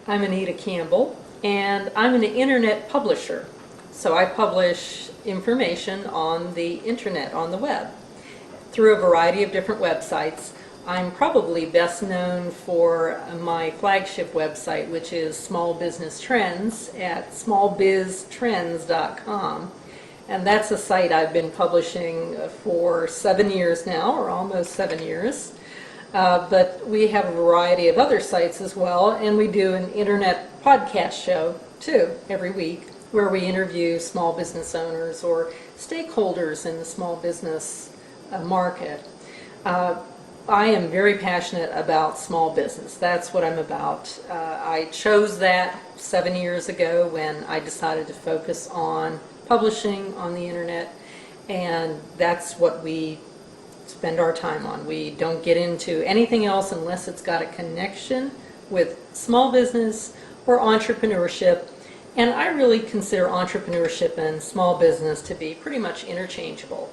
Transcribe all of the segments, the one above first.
I'm Anita Campbell, and I'm an internet publisher. So I publish information on the internet, on the web, through a variety of different websites. I'm probably best known for my flagship website, which is Small Business Trends at smallbiztrends.com. And that's a site I've been publishing for 7 years now, or almost 7 years. But we have a variety of other sites as well, and we do an internet podcast show too every week where we interview small business owners or stakeholders in the small business market. I am very passionate about small business. That's what I'm about. I chose that 7 years ago when I decided to focus on publishing on the internet, and that's what we spend our time on. We don't get into anything else unless it's got a connection with small business or entrepreneurship. And I really consider entrepreneurship and small business to be pretty much interchangeable.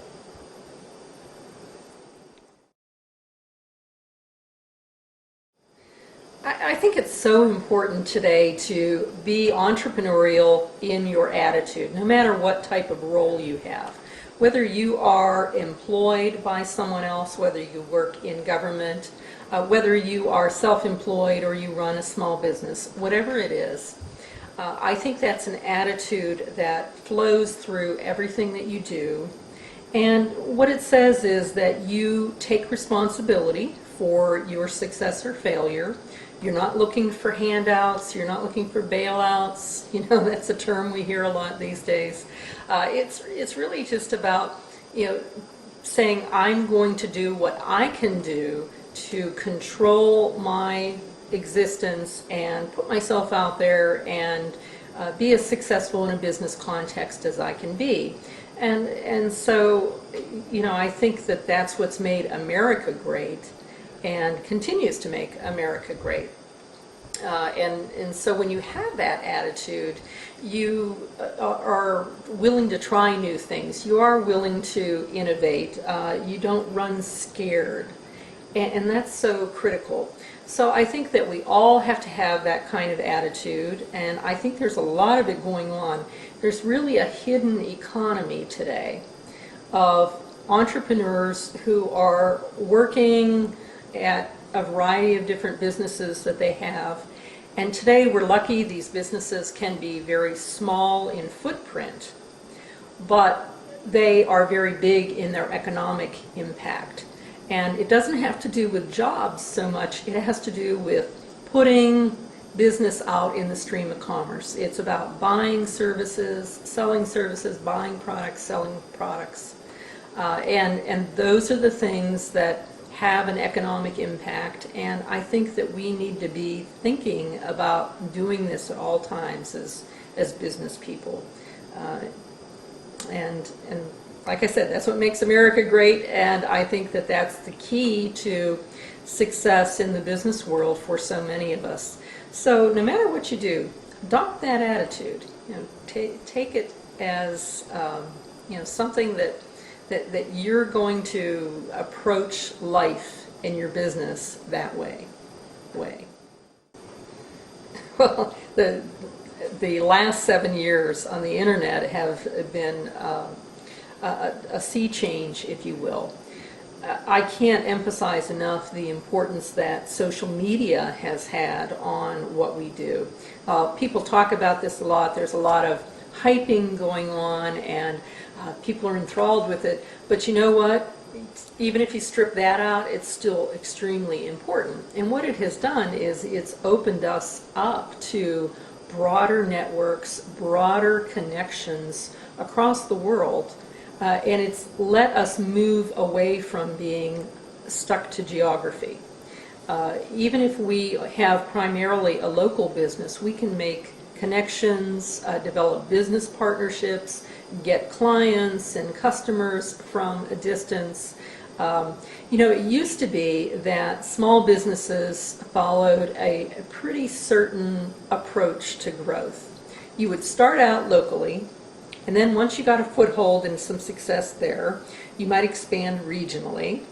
I think it's so important today to be entrepreneurial in your attitude, no matter what type of role you have. Whether you are employed by someone else, whether you work in government, whether you are self-employed or you run a small business, whatever it is, I think that's an attitude that flows through everything that you do. And what it says is that you take responsibility for your success or failure. You're not looking for handouts, you're not looking for bailouts. You know, that's a term we hear a lot these days. It's really just about, saying I'm going to do what I can do to control my existence and put myself out there and be as successful in a business context as I can be. And so, I think that that's what's made America great and continues to make America great. And so when you have that attitude, you are willing to try new things. You are willing to innovate. You don't run scared. And that's so critical. So I think that we all have to have that kind of attitude, and I think there's a lot of it going on. There's really a hidden economy today of entrepreneurs who are working at a variety of different businesses that they have. And today we're lucky these businesses can be very small in footprint, but they are very big in their economic impact. And it doesn't have to do with jobs so much, it has to do with putting business out in the stream of commerce. It's about buying services, buying products, selling products. And those are the things that have an economic impact, and I think that we need to be thinking about doing this at all times as business people. And like I said, that's what makes America great, and I think that that's the key to success in the business world for so many of us. So no matter what you do, adopt that attitude. Take it as something that you're going to approach life in your business that way. Well, the last 7 years on the internet have been a sea change, if you will. I can't emphasize enough the importance that social media has had on what we do. People talk about this a lot. There's a lot of hyping going on, and people are enthralled with it. But you know what? Even if you strip that out, it's still extremely important. And what it has done is it's opened us up to broader networks, broader connections across the world. And it's let us move away from being stuck to geography. Even if we have primarily a local business, we can make connections, develop business partnerships, get clients and customers from a distance. It used to be that small businesses followed a pretty certain approach to growth. You would start out locally, and then once you got a foothold and some success there, you might expand regionally.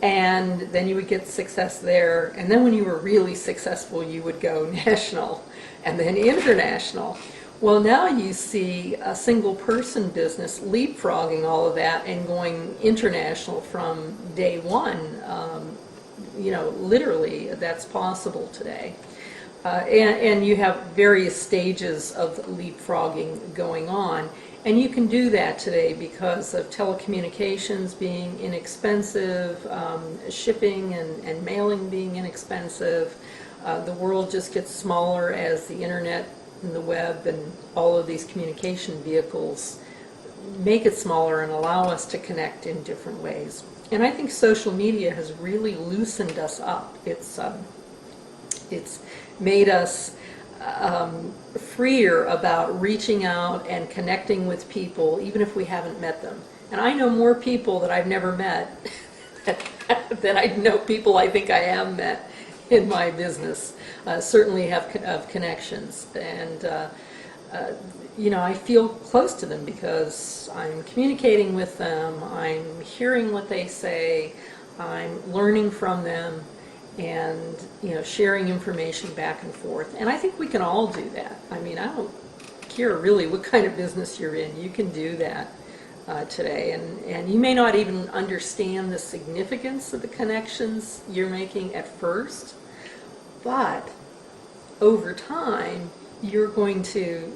and then you would get success there, and then when you were really successful, you would go national and then international. Well, now you see a single person business leapfrogging all of that and going international from day one. Literally, that's possible today. And you have various stages of leapfrogging going on. And you can do that today because of telecommunications being inexpensive, shipping and mailing being inexpensive. The world just gets smaller as the internet and the web and all of these communication vehicles make it smaller and allow us to connect in different ways. And I think social media has really loosened us up. It's made us freer about reaching out and connecting with people, even if we haven't met them. And I know more people that I've never met than I know people I think I have met in my business. Certainly have connections, and I feel close to them because I'm communicating with them, I'm hearing what they say, I'm learning from them, and sharing information back and forth. And I think we can all do that. I mean, I don't care really what kind of business you're in. You can do that today, and you may not even understand the significance of the connections you're making at first, but over time you're going to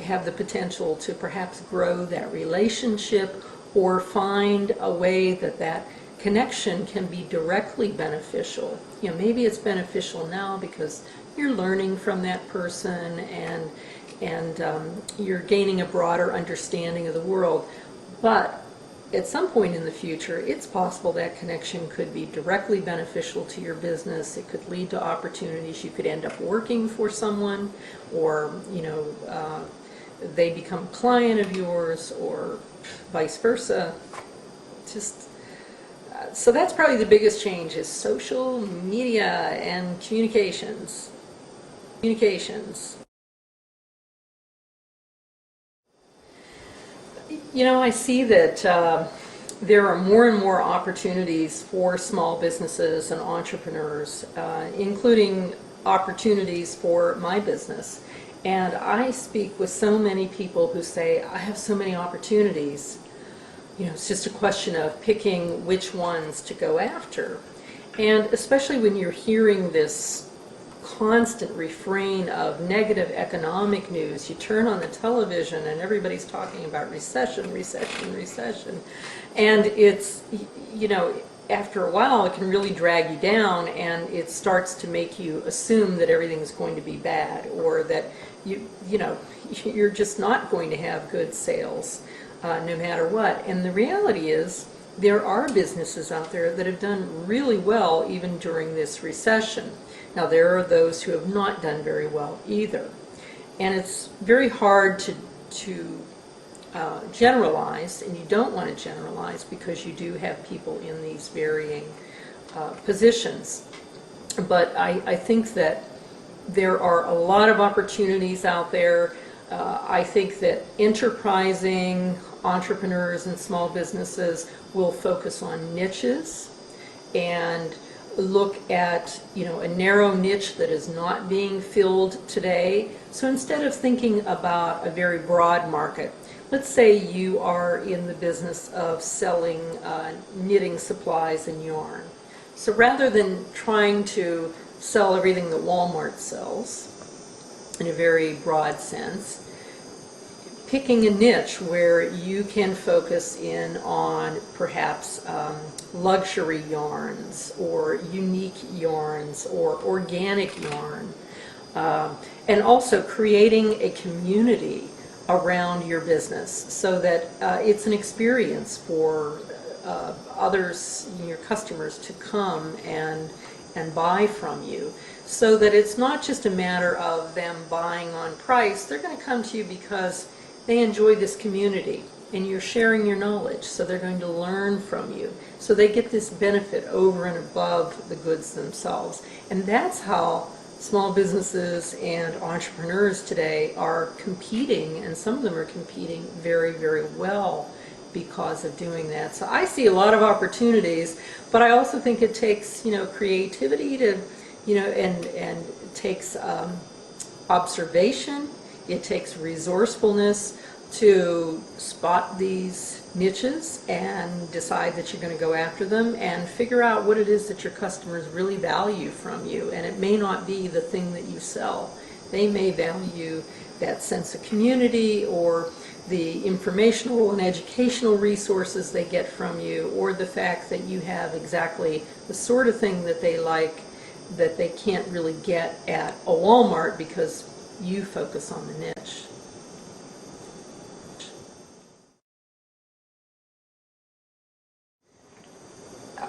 have the potential to perhaps grow that relationship or find a way that connection can be directly beneficial. Maybe it's beneficial now because you're learning from that person and you're gaining a broader understanding of the world. But at some point in the future, it's possible that connection could be directly beneficial to your business. It could lead to opportunities. You could end up working for someone, or they become a client of yours, or vice versa. So that's probably the biggest change, is social media and communications. I see that there are more and more opportunities for small businesses and entrepreneurs, including opportunities for my business. And I speak with so many people who say, I have so many opportunities. It's just a question of picking which ones to go after. And especially when you're hearing this constant refrain of negative economic news, you turn on the television and everybody's talking about recession. And it's, after a while it can really drag you down, and it starts to make you assume that everything's going to be bad, or that you're just not going to have good sales. No matter what. And the reality is, there are businesses out there that have done really well even during this recession. Now, there are those who have not done very well either. And it's very hard to generalize, and you don't want to generalize because you do have people in these varying positions. But I think that there are a lot of opportunities out there. I think that enterprising entrepreneurs and small businesses will focus on niches and look at a narrow niche that is not being filled today. So instead of thinking about a very broad market, let's say you are in the business of selling knitting supplies and yarn. So rather than trying to sell everything that Walmart sells in a very broad sense, picking a niche where you can focus in on perhaps luxury yarns or unique yarns or organic yarn, and also creating a community around your business so that it's an experience for others, your customers, to come and buy from you, so that it's not just a matter of them buying on price. They're going to come to you because they enjoy this community and you're sharing your knowledge, so they're going to learn from you. So they get this benefit over and above the goods themselves. And that's how small businesses and entrepreneurs today are competing, and some of them are competing very, very well because of doing that. So I see a lot of opportunities, but I also think it takes, creativity to, and it takes observation, it takes resourcefulness to spot these niches and decide that you're going to go after them and figure out what it is that your customers really value from you. And it may not be the thing that you sell. They may value that sense of community, or the informational and educational resources they get from you, or the fact that you have exactly the sort of thing that they like that they can't really get at a Walmart because you focus on the niche.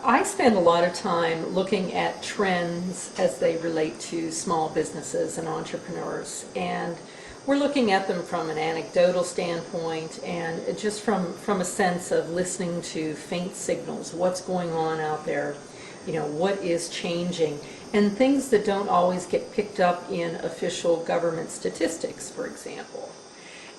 I spend a lot of time looking at trends as they relate to small businesses and entrepreneurs, and we're looking at them from an anecdotal standpoint and just from a sense of listening to faint signals, what's going on out there, what is changing, and things that don't always get picked up in official government statistics, for example.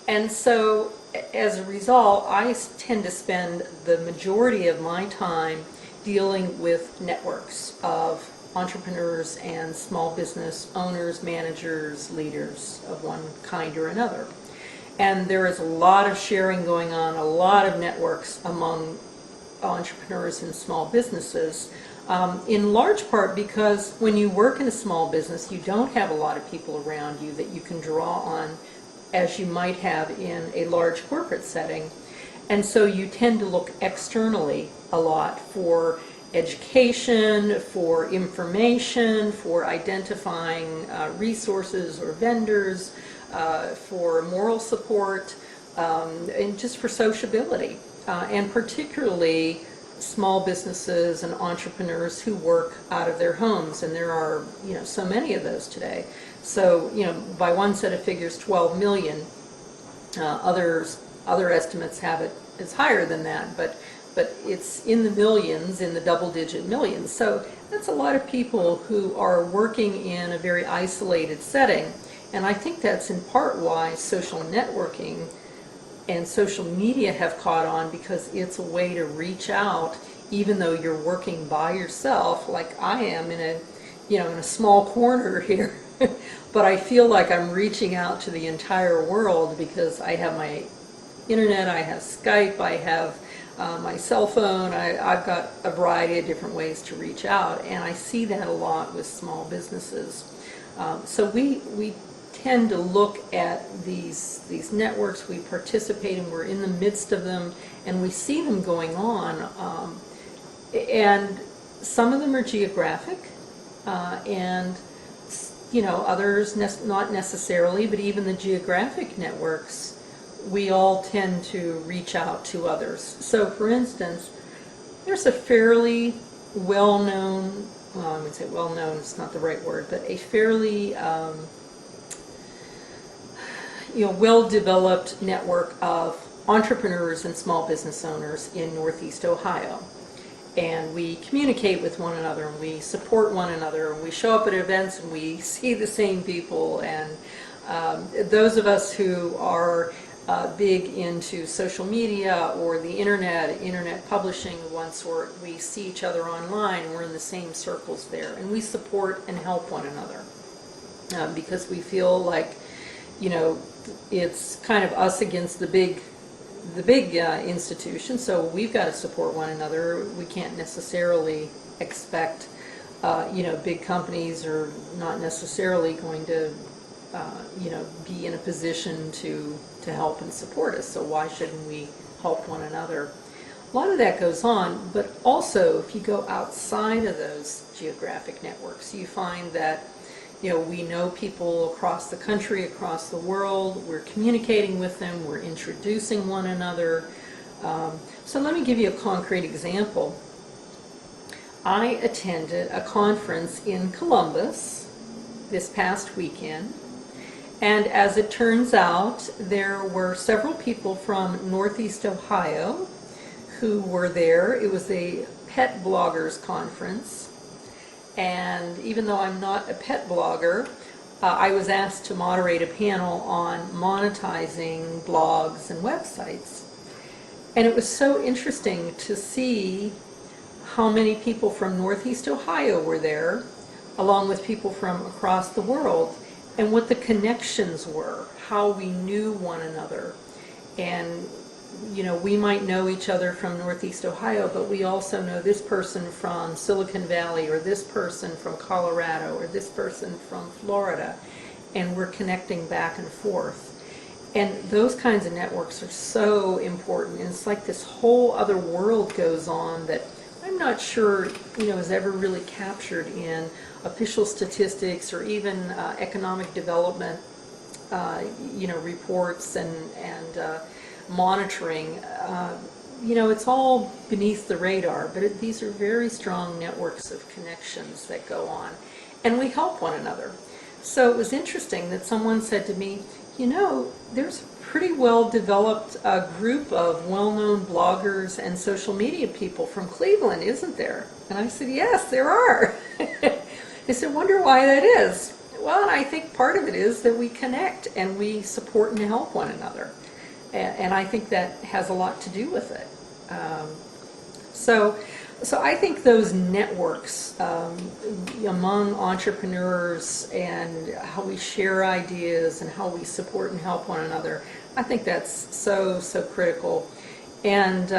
And so as a result, I tend to spend the majority of my time dealing with networks of entrepreneurs and small business owners, managers, leaders of one kind or another. And there is a lot of sharing going on, a lot of networks among entrepreneurs and small businesses, in large part because when you work in a small business, you don't have a lot of people around you that you can draw on as you might have in a large corporate setting. And so you tend to look externally a lot for education, for information, for identifying resources or vendors, for moral support, and just for sociability. And particularly small businesses and entrepreneurs who work out of their homes, and there are so many of those today. So by one set of figures, 12 million. Other estimates have it as higher than that, but it's in the millions, in the double-digit millions. So that's a lot of people who are working in a very isolated setting, and I think that's in part why social networking and social media have caught on, because it's a way to reach out even though you're working by yourself, like I am in a small corner here. But I feel like I'm reaching out to the entire world because I have my internet, I have Skype, I have my cell phone, I've got a variety of different ways to reach out, and I see that a lot with small businesses. So we tend to look at these networks, we participate and we're in the midst of them, and we see them going on. And some of them are geographic, and others not necessarily, but even the geographic networks, we all tend to reach out to others. So for instance, there's a fairly well-known, well, I would say well-known is not the right word, but a fairly well-developed network of entrepreneurs and small business owners in Northeast Ohio. And we communicate with one another, and we support one another, and we show up at events and we see the same people. And those of us who are big into social media or the internet publishing of one sort, we see each other online, we're in the same circles there, and we support and help one another because we feel like it's kind of us against the big institution, so we've got to support one another. We can't necessarily expect big companies are not necessarily going to be in a position to help and support us, so why shouldn't we help one another? A lot of that goes on, but also if you go outside of those geographic networks, you find that we know people across the country, across the world, we're communicating with them, we're introducing one another. So let me give you a concrete example. I attended a conference in Columbus this past weekend, and as it turns out, there were several people from Northeast Ohio who were there. It was a pet bloggers conference. And even though I'm not a pet blogger, I was asked to moderate a panel on monetizing blogs and websites. And it was so interesting to see how many people from Northeast Ohio were there, along with people from across the world, and what the connections were, how we knew one another. And, we might know each other from Northeast Ohio, but we also know this person from Silicon Valley, or this person from Colorado, or this person from Florida, and we're connecting back and forth. And those kinds of networks are so important, and it's like this whole other world goes on that I'm not sure, is ever really captured in official statistics or even economic development, reports and monitoring. It's all beneath the radar, but these are very strong networks of connections that go on, and we help one another. So it was interesting that someone said to me, there's a pretty well-developed group of well-known bloggers and social media people from Cleveland, isn't there? And I said, yes, there are. They said, wonder why that is. Well, and I think part of it is that we connect and we support and help one another. And I think that has a lot to do with it. So I think those networks among entrepreneurs and how we share ideas and how we support and help one another, I think that's so critical. And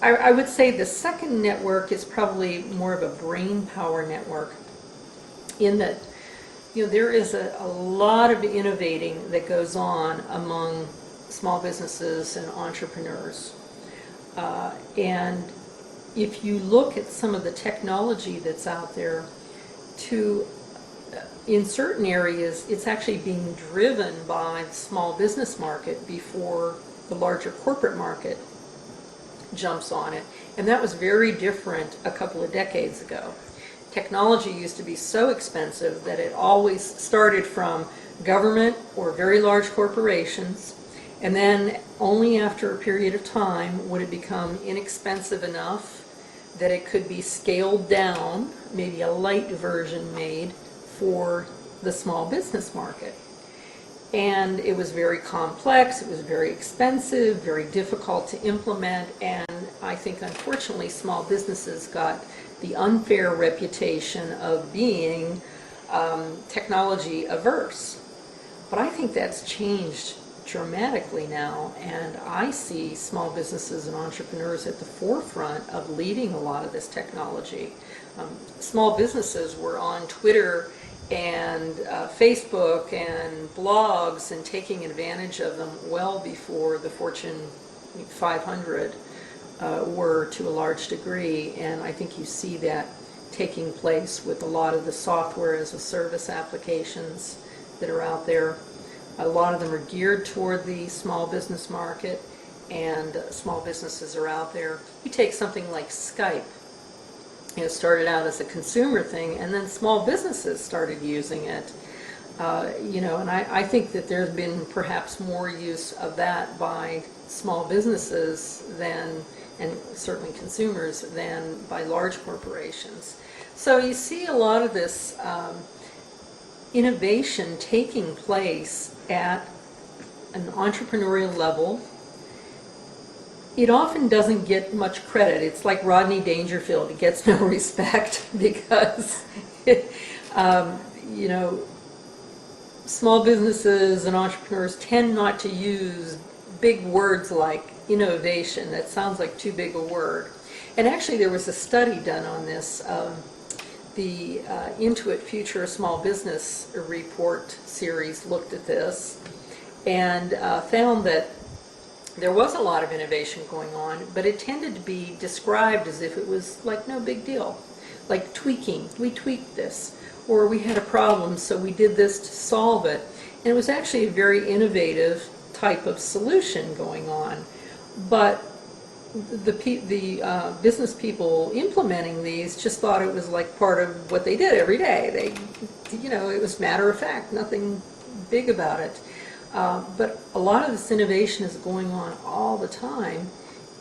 I would say the second network is probably more of a brain power network, in that there is a lot of innovating that goes on among small businesses and entrepreneurs. And if you look at some of the technology that's out there, in certain areas, it's actually being driven by the small business market before the larger corporate market jumps on it. And that was very different a couple of decades ago. Technology used to be so expensive that it always started from government or very large corporations, and then only after a period of time would it become inexpensive enough that it could be scaled down, maybe a light version made for the small business market. And it was very complex, it was very expensive, very difficult to implement, and I think unfortunately small businesses got the unfair reputation of being technology averse. But I think that's changed dramatically now, and I see small businesses and entrepreneurs at the forefront of leading a lot of this technology. Small businesses were on Twitter and Facebook and blogs and taking advantage of them well before the Fortune 500 were to a large degree, and I think you see that taking place with a lot of the software as a service applications that are out there. A lot of them are geared toward the small business market, and small businesses are out there. You take something like Skype. It started out as a consumer thing, and then small businesses started using it. And I think that there's been perhaps more use of that by small businesses and certainly consumers, than by large corporations. So you see a lot of this innovation taking place at an entrepreneurial level. It often doesn't get much credit. It's like Rodney Dangerfield. It gets no respect because, small businesses and entrepreneurs tend not to use big words like innovation. That sounds like too big a word. And actually there was a study done on this. The Intuit Future Small Business Report series looked at this and found that there was a lot of innovation going on, but it tended to be described as if it was like no big deal. Like tweaking, we tweaked this, or we had a problem so we did this to solve it. And it was actually a very innovative type of solution going on. But the business people implementing these just thought it was like part of what they did every day. It was matter of fact, nothing big about it. But a lot of this innovation is going on all the time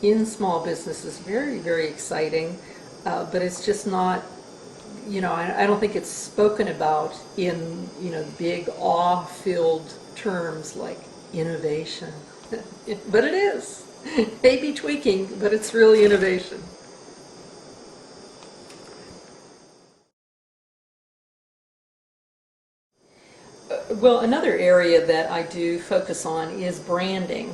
in small businesses. Very, very exciting. But it's just not, I don't think it's spoken about in, big awe-filled terms like innovation. But it is. Maybe tweaking, but it's really innovation. Well, another area that I do focus on is branding.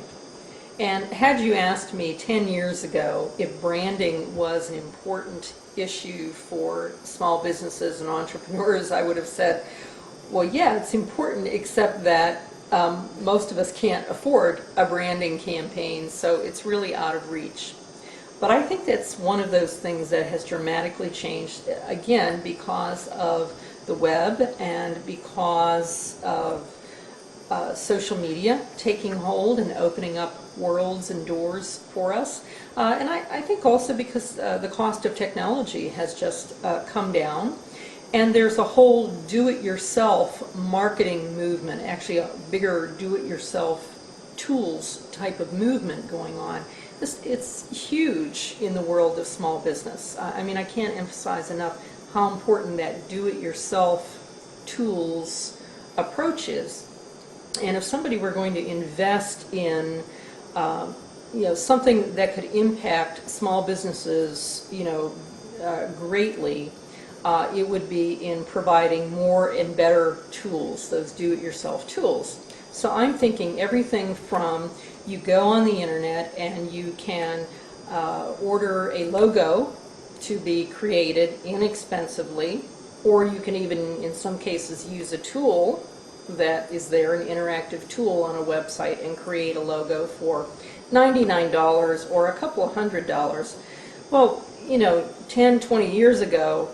And had you asked me 10 years ago if branding was an important issue for small businesses and entrepreneurs, I would have said, well, yeah, it's important, except that most of us can't afford a branding campaign, so it's really out of reach. But I think that's one of those things that has dramatically changed, again, because of the web and because of social media taking hold and opening up worlds and doors for us. And I think also because the cost of technology has just come down. And there's a whole do-it-yourself marketing movement, actually a bigger do-it-yourself tools type of movement going on. It's huge in the world of small business. I mean, I can't emphasize enough how important that do-it-yourself tools approach is. And if somebody were going to invest in something that could impact small businesses, greatly, it would be in providing more and better tools, those do-it-yourself tools. So I'm thinking everything from you go on the internet and you can order a logo to be created inexpensively, or you can even, in some cases, use a tool that is there, an interactive tool on a website, and create a logo for $99 or a couple of $100. Well, 10, 20 years ago,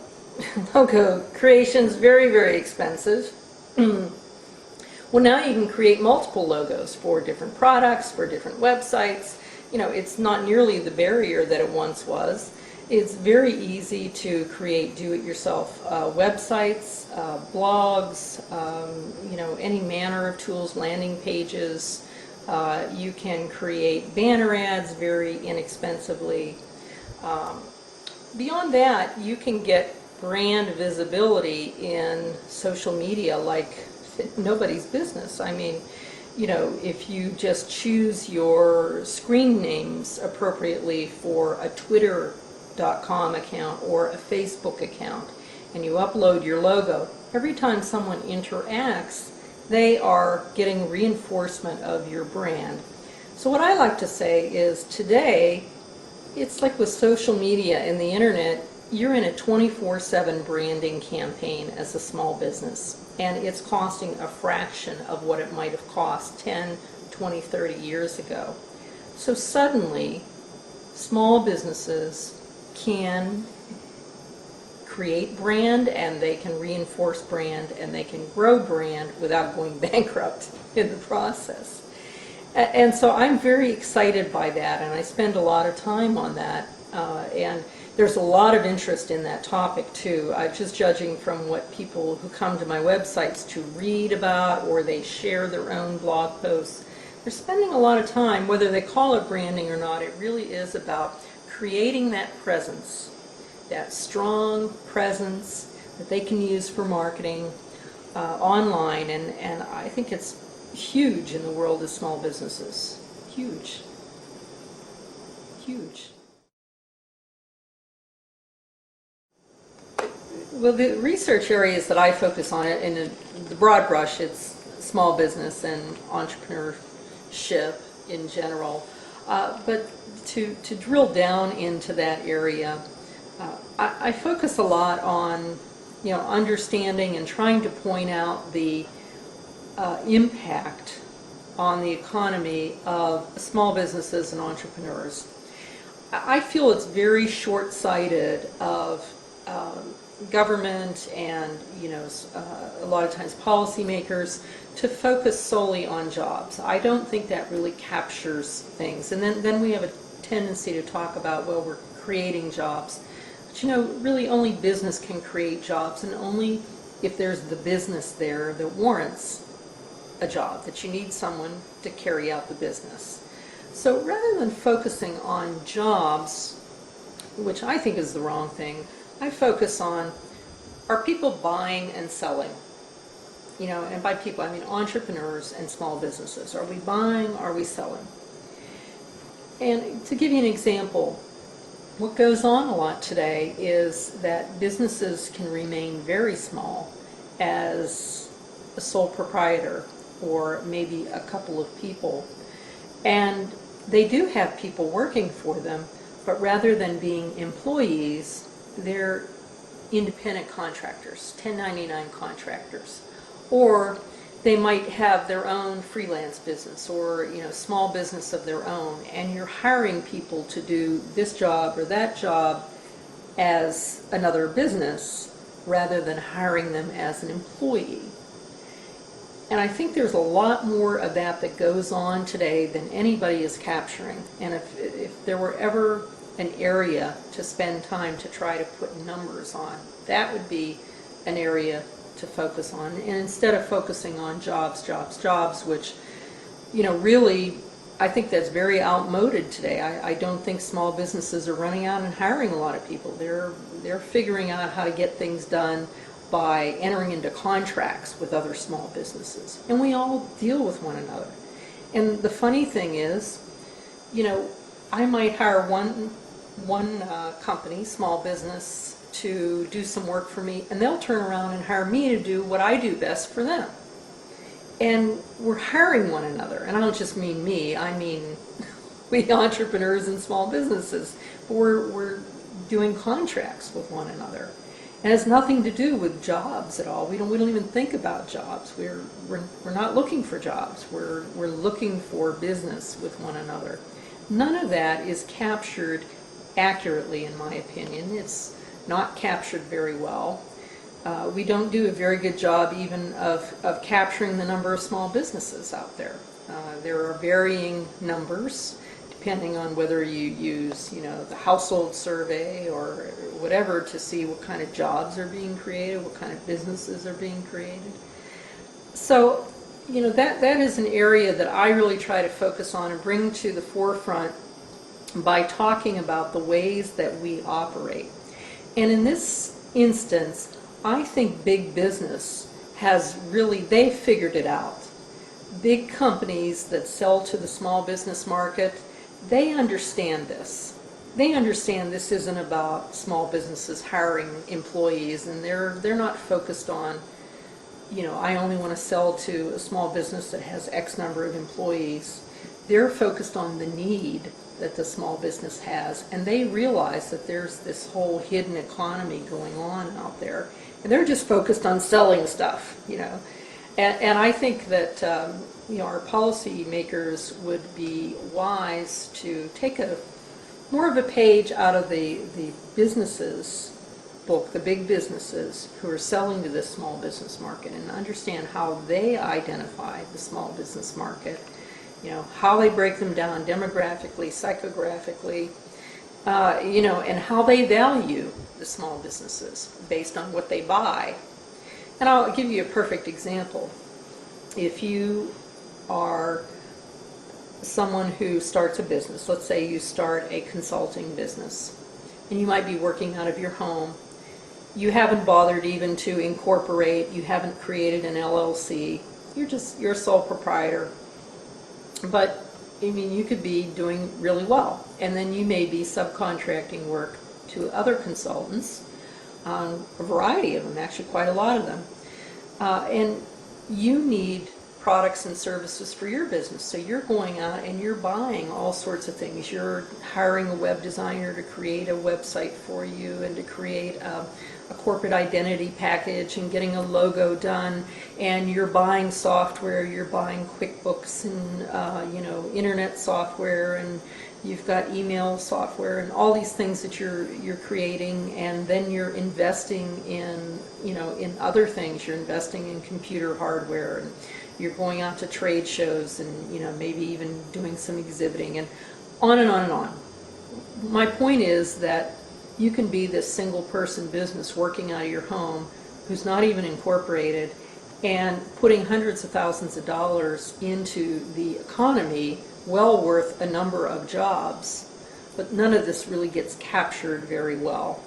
logo creation's very, very expensive. Well, now you can create multiple logos for different products, for different websites. It's not nearly the barrier that it once was. It's very easy to create do-it-yourself websites, blogs, any manner of tools, landing pages. You can create banner ads very inexpensively. Beyond that, you can get brand visibility in social media like nobody's business. I mean, if you just choose your screen names appropriately for a Twitter.com account or a Facebook account, and you upload your logo, every time someone interacts, they are getting reinforcement of your brand. So what I like to say is today, it's like with social media and the internet, you're in a 24/7 branding campaign as a small business, and it's costing a fraction of what it might have cost 10, 20, 30 years ago. So suddenly, small businesses can create brand, and they can reinforce brand, and they can grow brand without going bankrupt in the process. And so I'm very excited by that, and I spend a lot of time on that. And there's a lot of interest in that topic too. Just judging from what people who come to my websites to read about, or they share their own blog posts, they're spending a lot of time, whether they call it branding or not. It really is about creating that presence, that strong presence that they can use for marketing online, and I think it's huge in the world of small businesses. Huge. Huge. Well, the research areas that I focus on in the broad brush, it's small business and entrepreneurship in general. But to drill down into that area, I focus a lot on understanding and trying to point out the impact on the economy of small businesses and entrepreneurs. I feel it's very short-sighted of government and a lot of times policymakers to focus solely on jobs. I don't think that really captures things. And then we have a tendency to talk about, well, we're creating jobs. But really only business can create jobs, and only if there's the business there that warrants a job, that you need someone to carry out the business. So rather than focusing on jobs, which I think is the wrong thing, I focus on, are people buying and selling? And by people I mean entrepreneurs and small businesses. Are we buying? Are we selling? And to give you an example, what goes on a lot today is that businesses can remain very small as a sole proprietor or maybe a couple of people. And they do have people working for them, but rather than being employees, they're independent contractors, 1099 contractors. Or they might have their own freelance business or small business of their own, and you're hiring people to do this job or that job as another business rather than hiring them as an employee. And I think there's a lot more of that goes on today than anybody is capturing. And if there were ever an area to spend time to try to put numbers on, that would be an area to focus on. And instead of focusing on jobs, which, really, I think that's very outmoded today. I don't think small businesses are running out and hiring a lot of people. They're figuring out how to get things done by entering into contracts with other small businesses. And we all deal with one another. And the funny thing is, I might hire one company, small business, to do some work for me, and they'll turn around and hire me to do what I do best for them. And we're hiring one another. And I don't just mean me, I mean we entrepreneurs and small businesses. We're doing contracts with one another. It has nothing to do with jobs at all. We don't even think about jobs. We're not looking for jobs. We're looking for business with one another. None of that is captured accurately, in my opinion. It's not captured very well. We don't do a very good job even of capturing the number of small businesses out there. There are varying numbers depending on whether you use, the household survey or whatever to see what kind of jobs are being created, what kind of businesses are being created. So, that is an area that I really try to focus on and bring to the forefront by talking about the ways that we operate. And in this instance, I think big business they've figured it out. Big companies that sell to the small business market, they understand this. They understand this isn't about small businesses hiring employees, and they're not focused on, I only want to sell to a small business that has X number of employees. They're focused on the need that the small business has, and they realize that there's this whole hidden economy going on out there, and they're just focused on selling stuff, And I think that our policy makers would be wise to take more of a page out of the businesses book, the big businesses who are selling to this small business market, and understand how they identify the small business market, how they break them down demographically, psychographically, and how they value the small businesses based on what they buy. And I'll give you a perfect example. If you are someone who starts a business, let's say you start a consulting business, and you might be working out of your home. You haven't bothered even to incorporate, you haven't created an LLC, you're a sole proprietor. But, you could be doing really well, and then you may be subcontracting work to other consultants, a variety of them, actually quite a lot of them. And you need products and services for your business. So you're going out and you're buying all sorts of things. You're hiring a web designer to create a website for you and to create a corporate identity package and getting a logo done, and you're buying software, you're buying QuickBooks and internet software, and you've got email software and all these things that you're creating, and then you're investing in in other things. You're investing in computer hardware, and you're going out to trade shows, and maybe even doing some exhibiting, and on and on and on. My point is that you can be this single person business working out of your home who's not even incorporated and putting hundreds of thousands of dollars into the economy, well worth a number of jobs, but none of this really gets captured very well.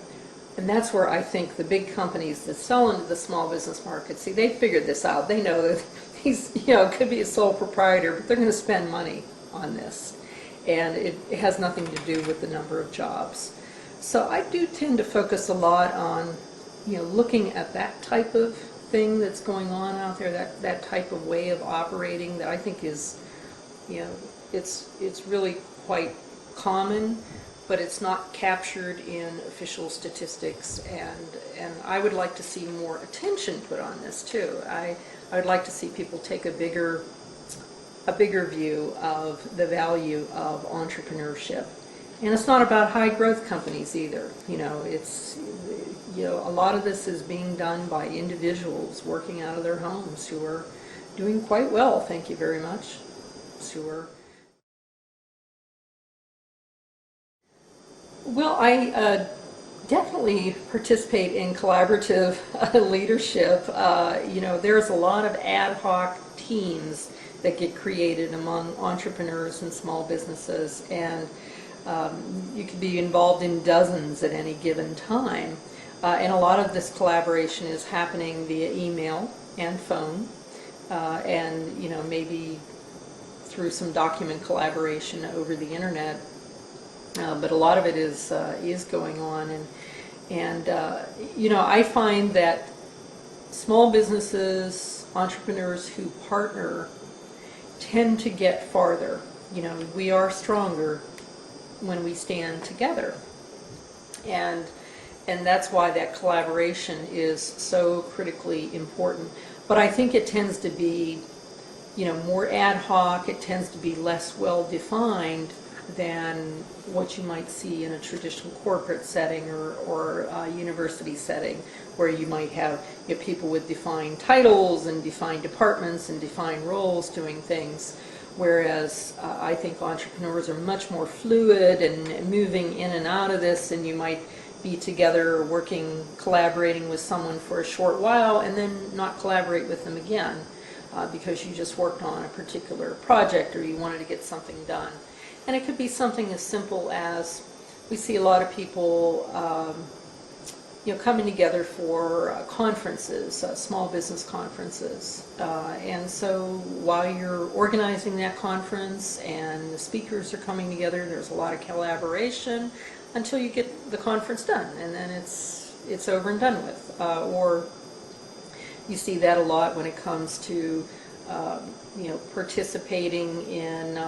And that's where I think the big companies that sell into the small business market, see, they figured this out. They know that he's, could be a sole proprietor, but they're going to spend money on this. and it has nothing to do with the number of jobs. So I do tend to focus a lot on, looking at that type of thing that's going on out there, that type of way of operating that I think is, it's really quite common, but it's not captured in official statistics, and I would like to see more attention put on this too. I would like to see people take a bigger view of the value of entrepreneurship. And it's not about high growth companies either. It's a lot of this is being done by individuals working out of their homes who are doing quite well, thank you very much. Well, I definitely participate in collaborative leadership. There's a lot of ad hoc teams that get created among entrepreneurs and small businesses, and you could be involved in dozens at any given time. And a lot of this collaboration is happening via email and phone, and maybe through some document collaboration over the internet. But a lot of it is going on, and I find that small businesses, entrepreneurs who partner, tend to get farther. We are stronger when we stand together, and that's why that collaboration is so critically important. But I think it tends to be, more ad hoc. It tends to be less well defined than what you might see in a traditional corporate setting or a university setting, where you might have people with defined titles and defined departments and defined roles doing things, whereas I think entrepreneurs are much more fluid and moving in and out of this, and you might be together working, collaborating with someone for a short while and then not collaborate with them again because you just worked on a particular project or you wanted to get something done. And it could be something as simple as, we see a lot of people coming together for conferences, small business conferences. And so while you're organizing that conference and the speakers are coming together, there's a lot of collaboration until you get the conference done, and then it's over and done with. Or you see that a lot when it comes to participating in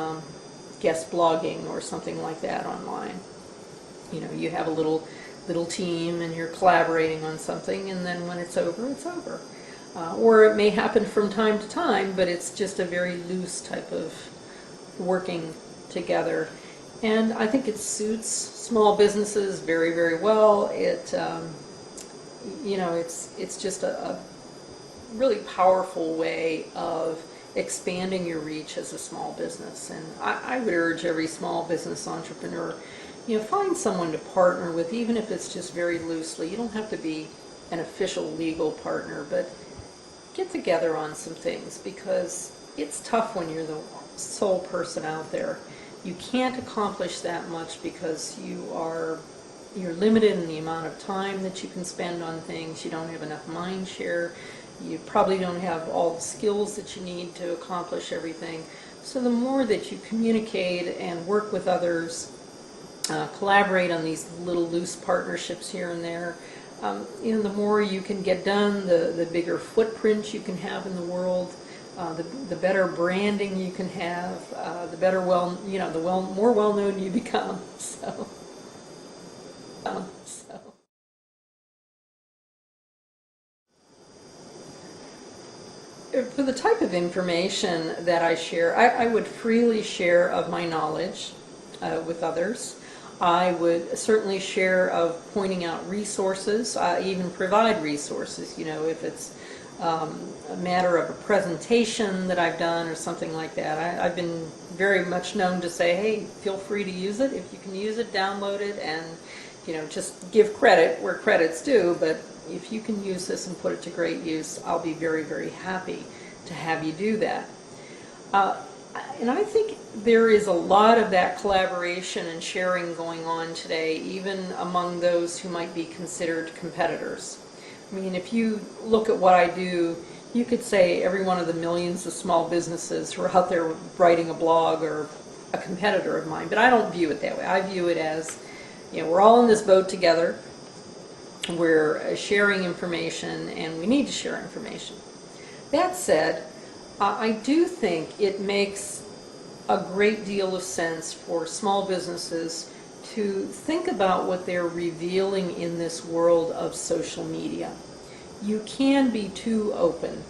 guest blogging or something like that online. You have a little team and you're collaborating on something, and then when it's over, it's over. Or it may happen from time to time, but it's just a very loose type of working together. And I think it suits small businesses very, very well. It's just a really powerful way of expanding your reach as a small business. And I would urge every small business entrepreneur, find someone to partner with, even if it's just very loosely. You don't have to be an official legal partner, but get together on some things, because it's tough when you're the sole person out there. You can't accomplish that much because you're limited in the amount of time that you can spend on things. You don't have enough mind share. You probably don't have all the skills that you need to accomplish everything. So the more that you communicate and work with others, collaborate on these little loose partnerships here and there, the more you can get done, the bigger footprint you can have in the world, the better branding you can have, the better more well-known you become. So. For the type of information that I share, I would freely share of my knowledge with others. I would certainly share of pointing out resources, even provide resources, if it's a matter of a presentation that I've done or something like that. I've been very much known to say, hey, feel free to use it. If you can use it, download it, and just give credit where credit's due. But if you can use this and put it to great use, I'll be very, very happy to have you do that. And I think there is a lot of that collaboration and sharing going on today, even among those who might be considered competitors. I mean, if you look at what I do, you could say every one of the millions of small businesses who are out there writing a blog or a competitor of mine, but I don't view it that way. I view it as, we're all in this boat together. We're sharing information, and we need to share information. That said, I do think it makes a great deal of sense for small businesses to think about what they're revealing in this world of social media. You can be too open,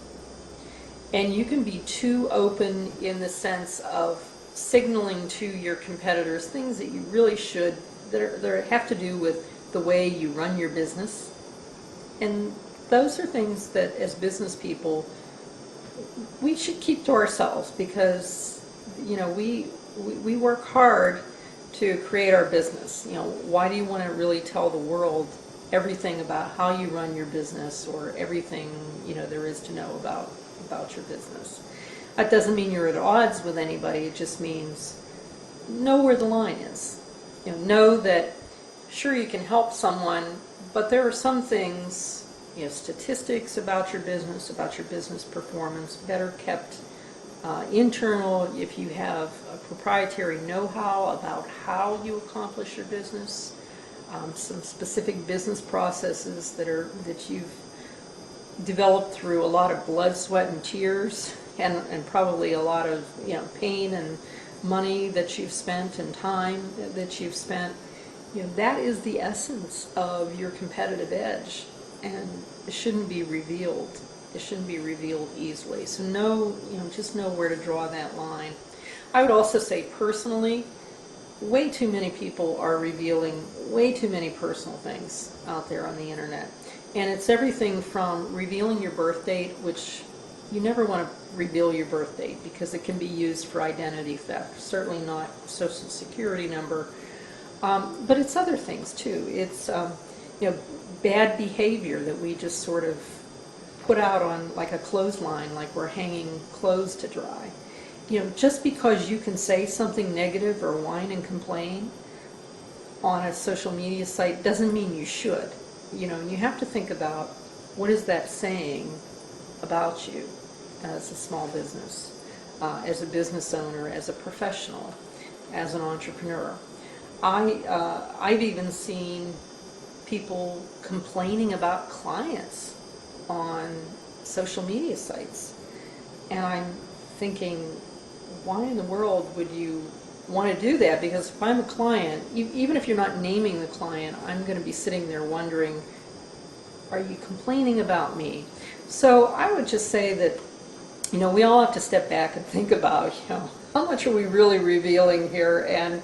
and you can be too open in the sense of signaling to your competitors things that you really should, that have to do with the way you run your business. And those are things that as business people we should keep to ourselves, because we work hard to create our business. Why do you want to really tell the world everything about how you run your business, or everything there is to know about your business? That doesn't mean you're at odds with anybody. It just means know where the line is. Know that sure, you can help someone, but there are some things, statistics about your business performance, better kept internal. If you have a proprietary know-how about how you accomplish your business, some specific business processes that you've developed through a lot of blood, sweat, and tears, and probably a lot of pain and money that you've spent and time that you've spent. That is the essence of your competitive edge, and it shouldn't be revealed. It shouldn't be revealed easily. So just know where to draw that line. I would also say personally, way too many people are revealing way too many personal things out there on the internet. And it's everything from revealing your birth date, which you never want to reveal your birth date because it can be used for identity theft, certainly not social security number. But it's other things too. It's bad behavior that we just sort of put out on like a clothesline, like we're hanging clothes to dry. Just because you can say something negative or whine and complain on a social media site doesn't mean you should. You have to think about, what is that saying about you as a small business, as a business owner, as a professional, as an entrepreneur. I've even seen people complaining about clients on social media sites, and I'm thinking, why in the world would you want to do that? Because if I'm a client, even if you're not naming the client, I'm going to be sitting there wondering, are you complaining about me? So I would just say that we all have to step back and think about how much are we really revealing here, and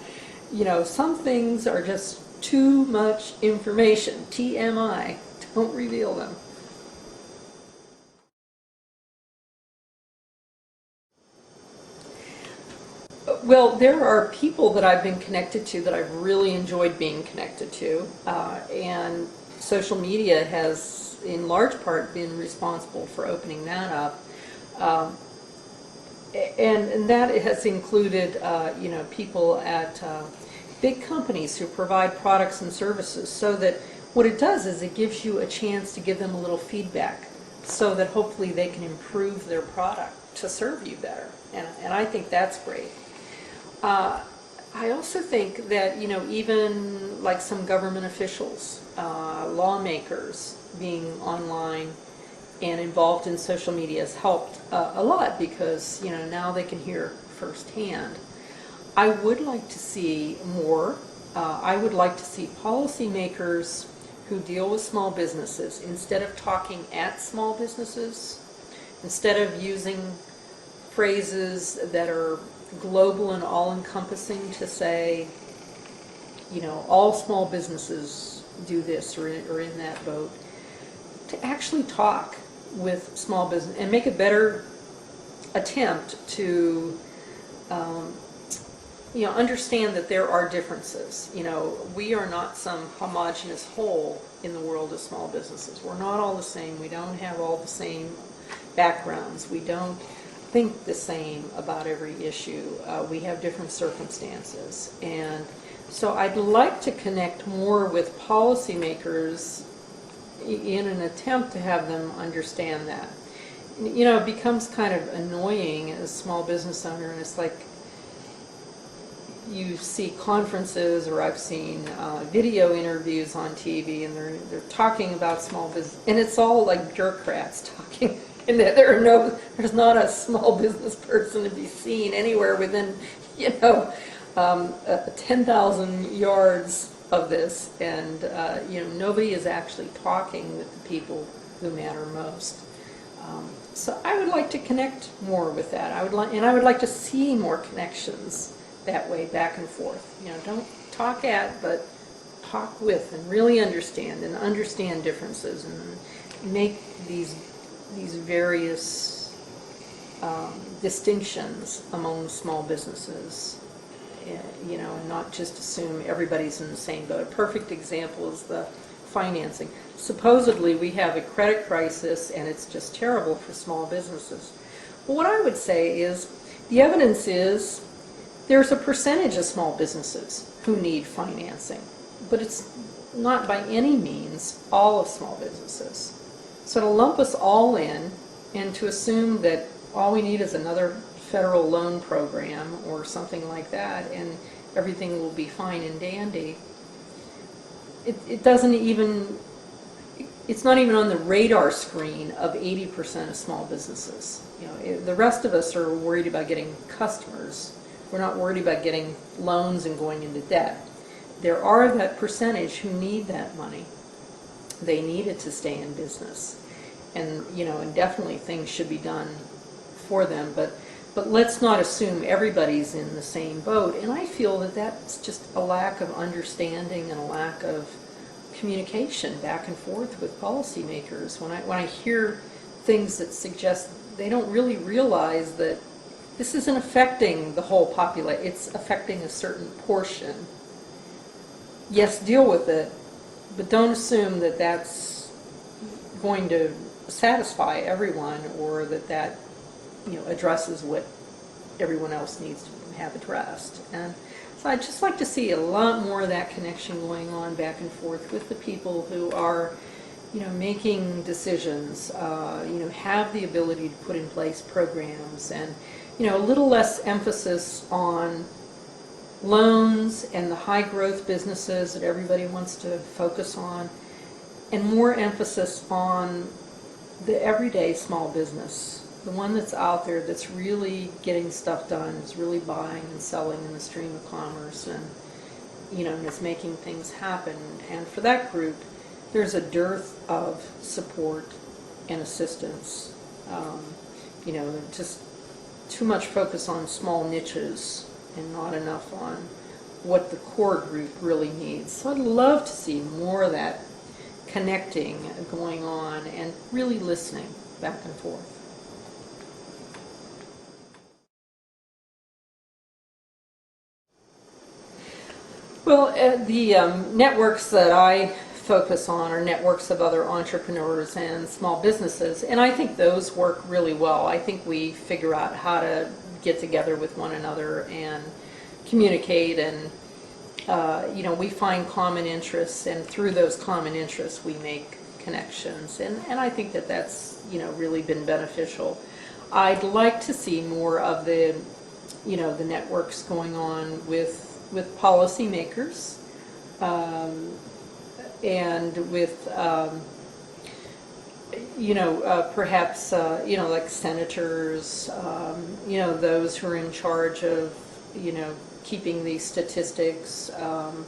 some things are just too much information, TMI. Don't reveal them. Well, there are people that I've been connected to that I've really enjoyed being connected to, and social media has, in large part, been responsible for opening that up. And that has included, people at big companies who provide products and services, so that what it does is it gives you a chance to give them a little feedback, so that hopefully they can improve their product to serve you better. And I think that's great. I also think that, even like some government officials, lawmakers being online and involved in social media has helped a lot, because, now they can hear firsthand. I would like to see more. I would like to see policymakers who deal with small businesses, instead of talking at small businesses, instead of using phrases that are global and all-encompassing to say, all small businesses do this or in that boat, to actually talk with small business and make a better attempt to understand that there are differences. We are not some homogeneous whole in the world of small businesses. We're not all the same. We don't have all the same backgrounds. We don't think the same about every issue. We have different circumstances. And so I'd like to connect more with policymakers in an attempt to have them understand that. It becomes kind of annoying as a small business owner, and it's like, you see conferences, or I've seen video interviews on TV, and they're talking about small business, and it's all like bureaucrats talking, and there's not a small business person to be seen anywhere within, 10,000 yards of this, and nobody is actually talking with the people who matter most. So I would like to connect more with that. I would like to see more connections that way, back and forth. Don't talk at, but talk with, and really understand differences, and make these various distinctions among small businesses. And not just assume everybody's in the same boat. A perfect example is the financing. Supposedly we have a credit crisis and it's just terrible for small businesses. Well, what I would say is the evidence is there's a percentage of small businesses who need financing, but it's not by any means all of small businesses. So to lump us all in and to assume that all we need is another federal loan program or something like that and everything will be fine and dandy, it's not even on the radar screen of 80% of small businesses. The rest of us are worried about getting customers. We're not worried about getting loans and going into debt. There are that percentage who need that money. They need it to stay in business. And, and definitely things should be done for them, but let's not assume everybody's in the same boat. And I feel that that's just a lack of understanding and a lack of communication back and forth with policymakers. When I hear things that suggest they don't really realize that this isn't affecting the whole population, it's affecting a certain portion. Yes, deal with it, but don't assume that that's going to satisfy everyone, or that addresses what everyone else needs to have addressed. And so I'd just like to see a lot more of that connection going on back and forth with the people who are, making decisions, have the ability to put in place programs, and, a little less emphasis on loans and the high growth businesses that everybody wants to focus on, and more emphasis on the everyday small business. The one that's out there that's really getting stuff done, is really buying and selling in the stream of commerce, and and is making things happen. And for that group, there's a dearth of support and assistance. Just too much focus on small niches and not enough on what the core group really needs. So I'd love to see more of that connecting going on and really listening back and forth. Well, the networks that I focus on are networks of other entrepreneurs and small businesses, and I think those work really well. I think we figure out how to get together with one another and communicate, and we find common interests, and through those common interests we make connections, and I think that that's really been beneficial. I'd like to see more of the the networks going on with policymakers, and with perhaps like senators, those who are in charge of keeping these statistics, so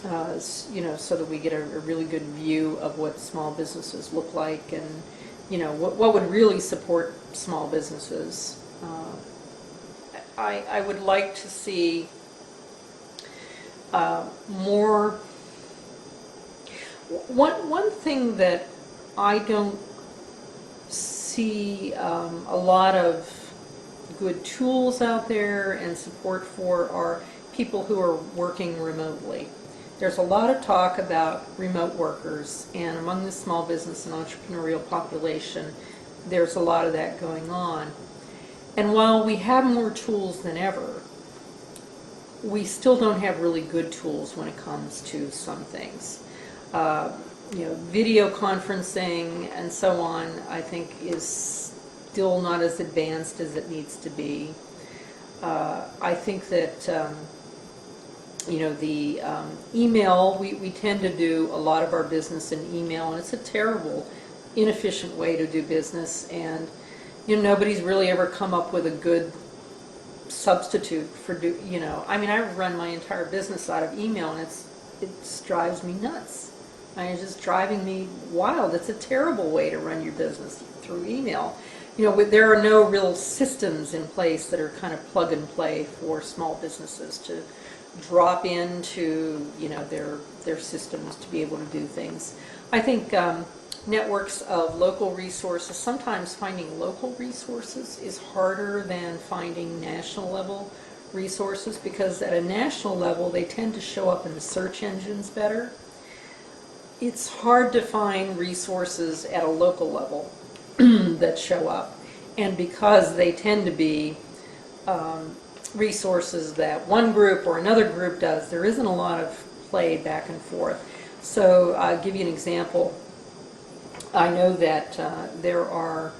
that we get a really good view of what small businesses look like, and what would really support small businesses. I would like to see more. One thing that I don't see a lot of good tools out there and support for are people who are working remotely. There's a lot of talk about remote workers, and among the small business and entrepreneurial population, there's a lot of that going on. And while we have more tools than ever, we still don't have really good tools when it comes to some things. Video conferencing and so on, I think, is still not as advanced as it needs to be. I think that the email, we tend to do a lot of our business in email, and it's a terrible, inefficient way to do business, and nobody's really ever come up with a good substitute for I've run my entire business out of email, and it drives me nuts. It's just driving me wild. It's a terrible way to run your business, through email. There are no real systems in place that are kind of plug and play for small businesses to drop into their systems to be able to do things. I think networks of local resources, sometimes finding local resources is harder than finding national level resources, because at a national level they tend to show up in the search engines better. It's hard to find resources at a local level that show up, and because they tend to be resources that one group or another group does, there isn't a lot of play back and forth. So I'll give you an example. I know that there are,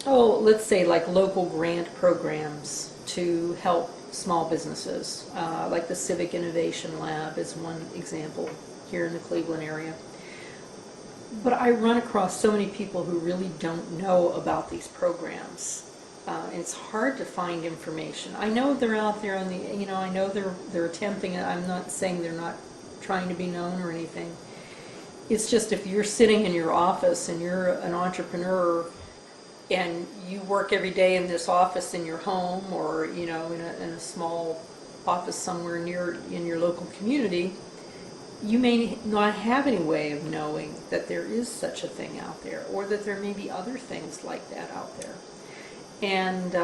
let's say like local grant programs to help small businesses, like the Civic Innovation Lab is one example here in the Cleveland area. But I run across so many people who really don't know about these programs. It's hard to find information. I know they're out there on the, I know they're attempting it. I'm not saying they're not trying to be known or anything. It's just, if you're sitting in your office and you're an entrepreneur and you work every day in this office in your home, or in a small office somewhere near in your local community, you may not have any way of knowing that there is such a thing out there, or that there may be other things like that out there, and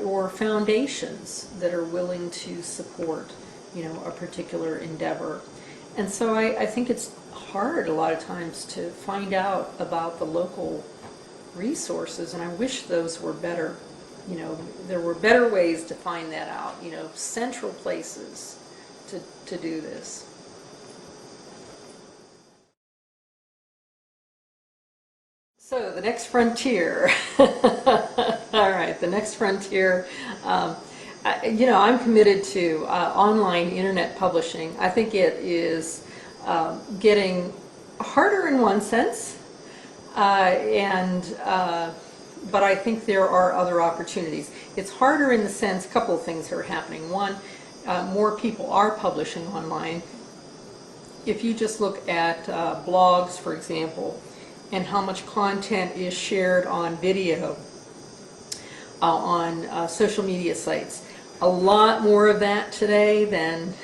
or foundations that are willing to support a particular endeavor. And so I think it's hard a lot of times to find out about the local resources, and I wish those were better. There were better ways to find that out, central places to do this. So the next frontier. All right, the next frontier. I'm committed to online internet publishing. I think it is getting harder in one sense, but I think there are other opportunities. It's harder in the sense, a couple of things are happening. One, more people are publishing online. If you just look at blogs, for example, and how much content is shared on video, on social media sites, a lot more of that today than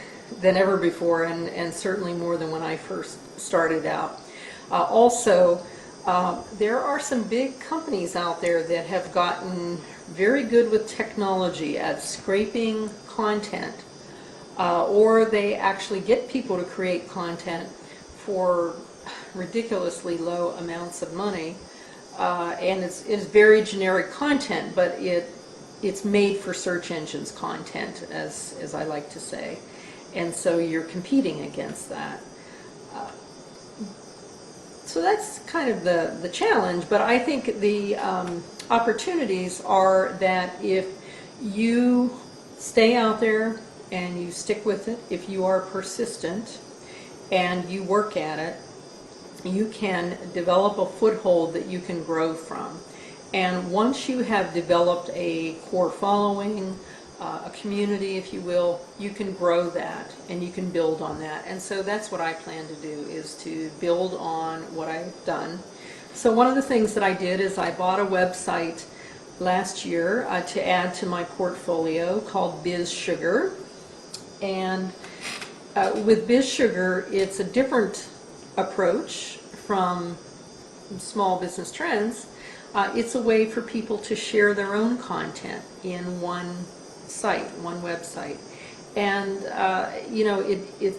ever before, and certainly more than when I first started out. Also, there are some big companies out there that have gotten very good with technology at scraping content, or they actually get people to create content for ridiculously low amounts of money, and it's very generic content, but it's made for search engines content, as I like to say, and so you're competing against that. So that's kind of the challenge, but I think the opportunities are that if you stay out there and you stick with it, if you are persistent and you work at it, you can develop a foothold that you can grow from. And once you have developed a core following, a community, if you will, you can grow that and you can build on that. And so that's what I plan to do, is to build on what I've done. So one of the things that I did is I bought a website last year to add to my portfolio called Biz Sugar. And with Biz Sugar, it's a different approach from Small Business Trends. It's a way for people to share their own content in one site, one website, and it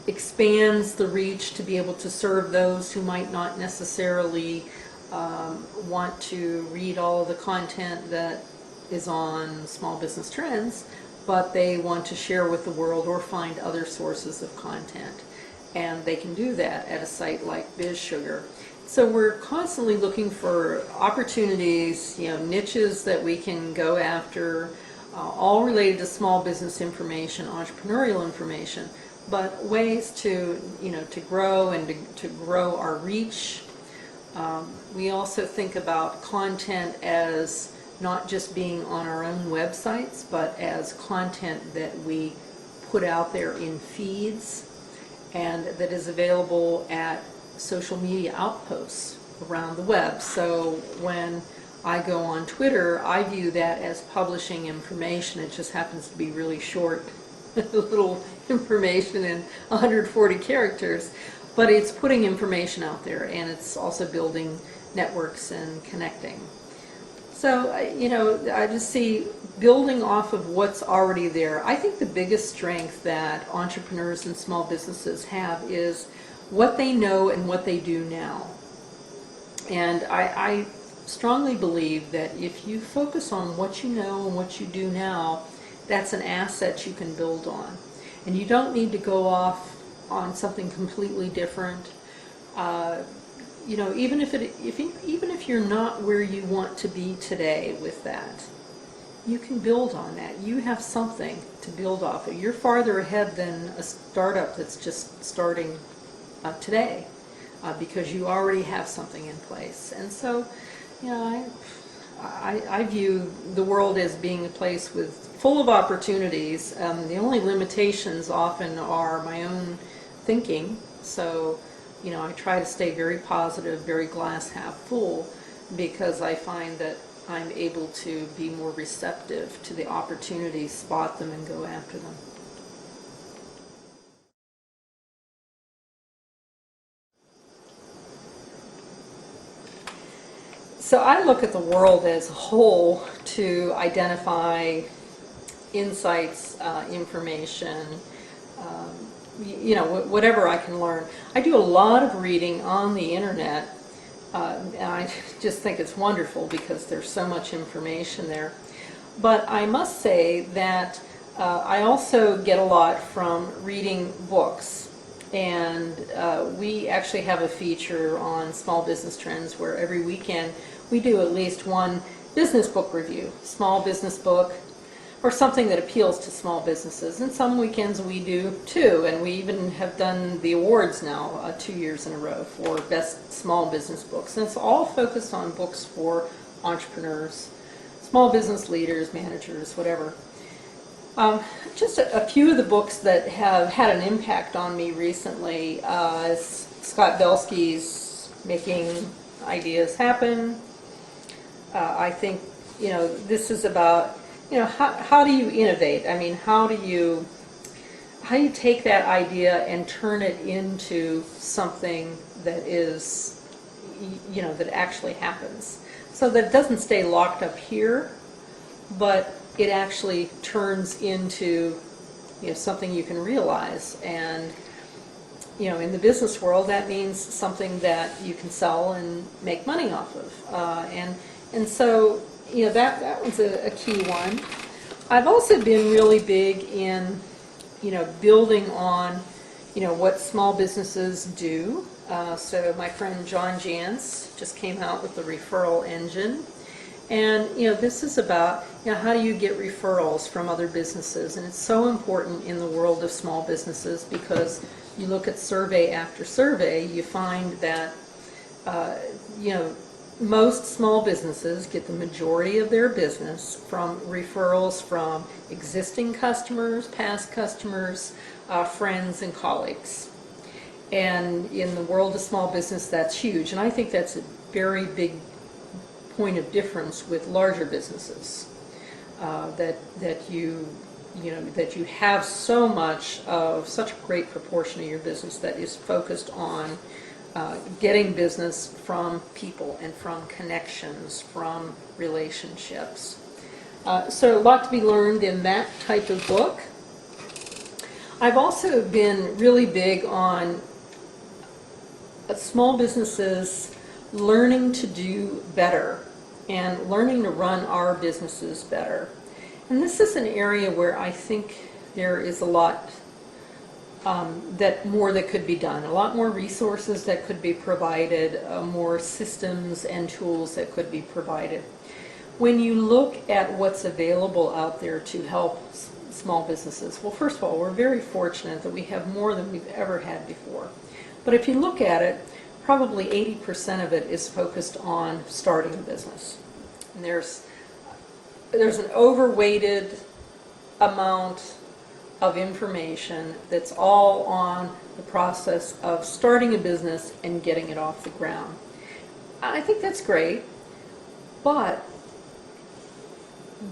expands the reach to be able to serve those who might not necessarily want to read all of the content that is on Small Business Trends, but they want to share with the world or find other sources of content. And they can do that at a site like Biz Sugar. So we're constantly looking for opportunities, niches that we can go after, all related to small business information, entrepreneurial information, but ways to, to grow and to grow our reach. We also think about content as not just being on our own websites, but as content that we put out there in feeds and that is available at social media outposts around the web. So when I go on Twitter, I view that as publishing information. It just happens to be really short, little information in 140 characters, but it's putting information out there, and it's also building networks and connecting. So, I just see building off of what's already there. I think the biggest strength that entrepreneurs and small businesses have is what they know and what they do now. And I strongly believe that if you focus on what you know and what you do now, that's an asset you can build on. And you don't need to go off on something completely different. Even if you're not where you want to be today with that, you can build on that. You have something to build off of. You're farther ahead than a startup that's just starting today, because you already have something in place. And so, I view the world as being a place full of opportunities. The only limitations often are my own thinking. So, I try to stay very positive, very glass half full, because I find that I'm able to be more receptive to the opportunities, spot them, and go after them. So I look at the world as a whole to identify insights, information, whatever I can learn. I do a lot of reading on the internet, and I just think it's wonderful because there's so much information there. But I must say that I also get a lot from reading books. And we actually have a feature on Small Business Trends where every weekend we do at least one business book review, small business book, or something that appeals to small businesses. And some weekends we do two, and we even have done the awards now 2 years in a row for best small business books. And it's all focused on books for entrepreneurs, small business leaders, managers, whatever. Just a few of the books that have had an impact on me recently is Scott Belsky's Making Ideas Happen. I think, this is about, how do you innovate? I mean, how do you take that idea and turn it into something that is, that actually happens, so that it doesn't stay locked up here, but it actually turns into something you can realize. And in the business world, that means something that you can sell and make money off of. And so that one's a key one. I've also been really big in building on what small businesses do. So my friend John Jantz just came out with the referral engine. And this is about how do you get referrals from other businesses, and it's so important in the world of small businesses because you look at survey after survey, you find that most small businesses get the majority of their business from referrals from existing customers, past customers, friends, and colleagues. And in the world of small business, that's huge, and I think that's a very big point of difference with larger businesses, that you have so much of such a great proportion of your business that is focused on getting business from people and from connections, from relationships. So a lot to be learned in that type of book. I've also been really big on small businesses learning to do better and learning to run our businesses better. And this is an area where I think there is a lot that could be done, a lot more resources that could be provided, more systems and tools that could be provided. When you look at what's available out there to help small businesses, well, first of all, we're very fortunate that we have more than we've ever had before. But if you look at it, probably 80% of it is focused on starting a business. And there's an overweighted amount of information that's all on the process of starting a business and getting it off the ground. I think that's great, but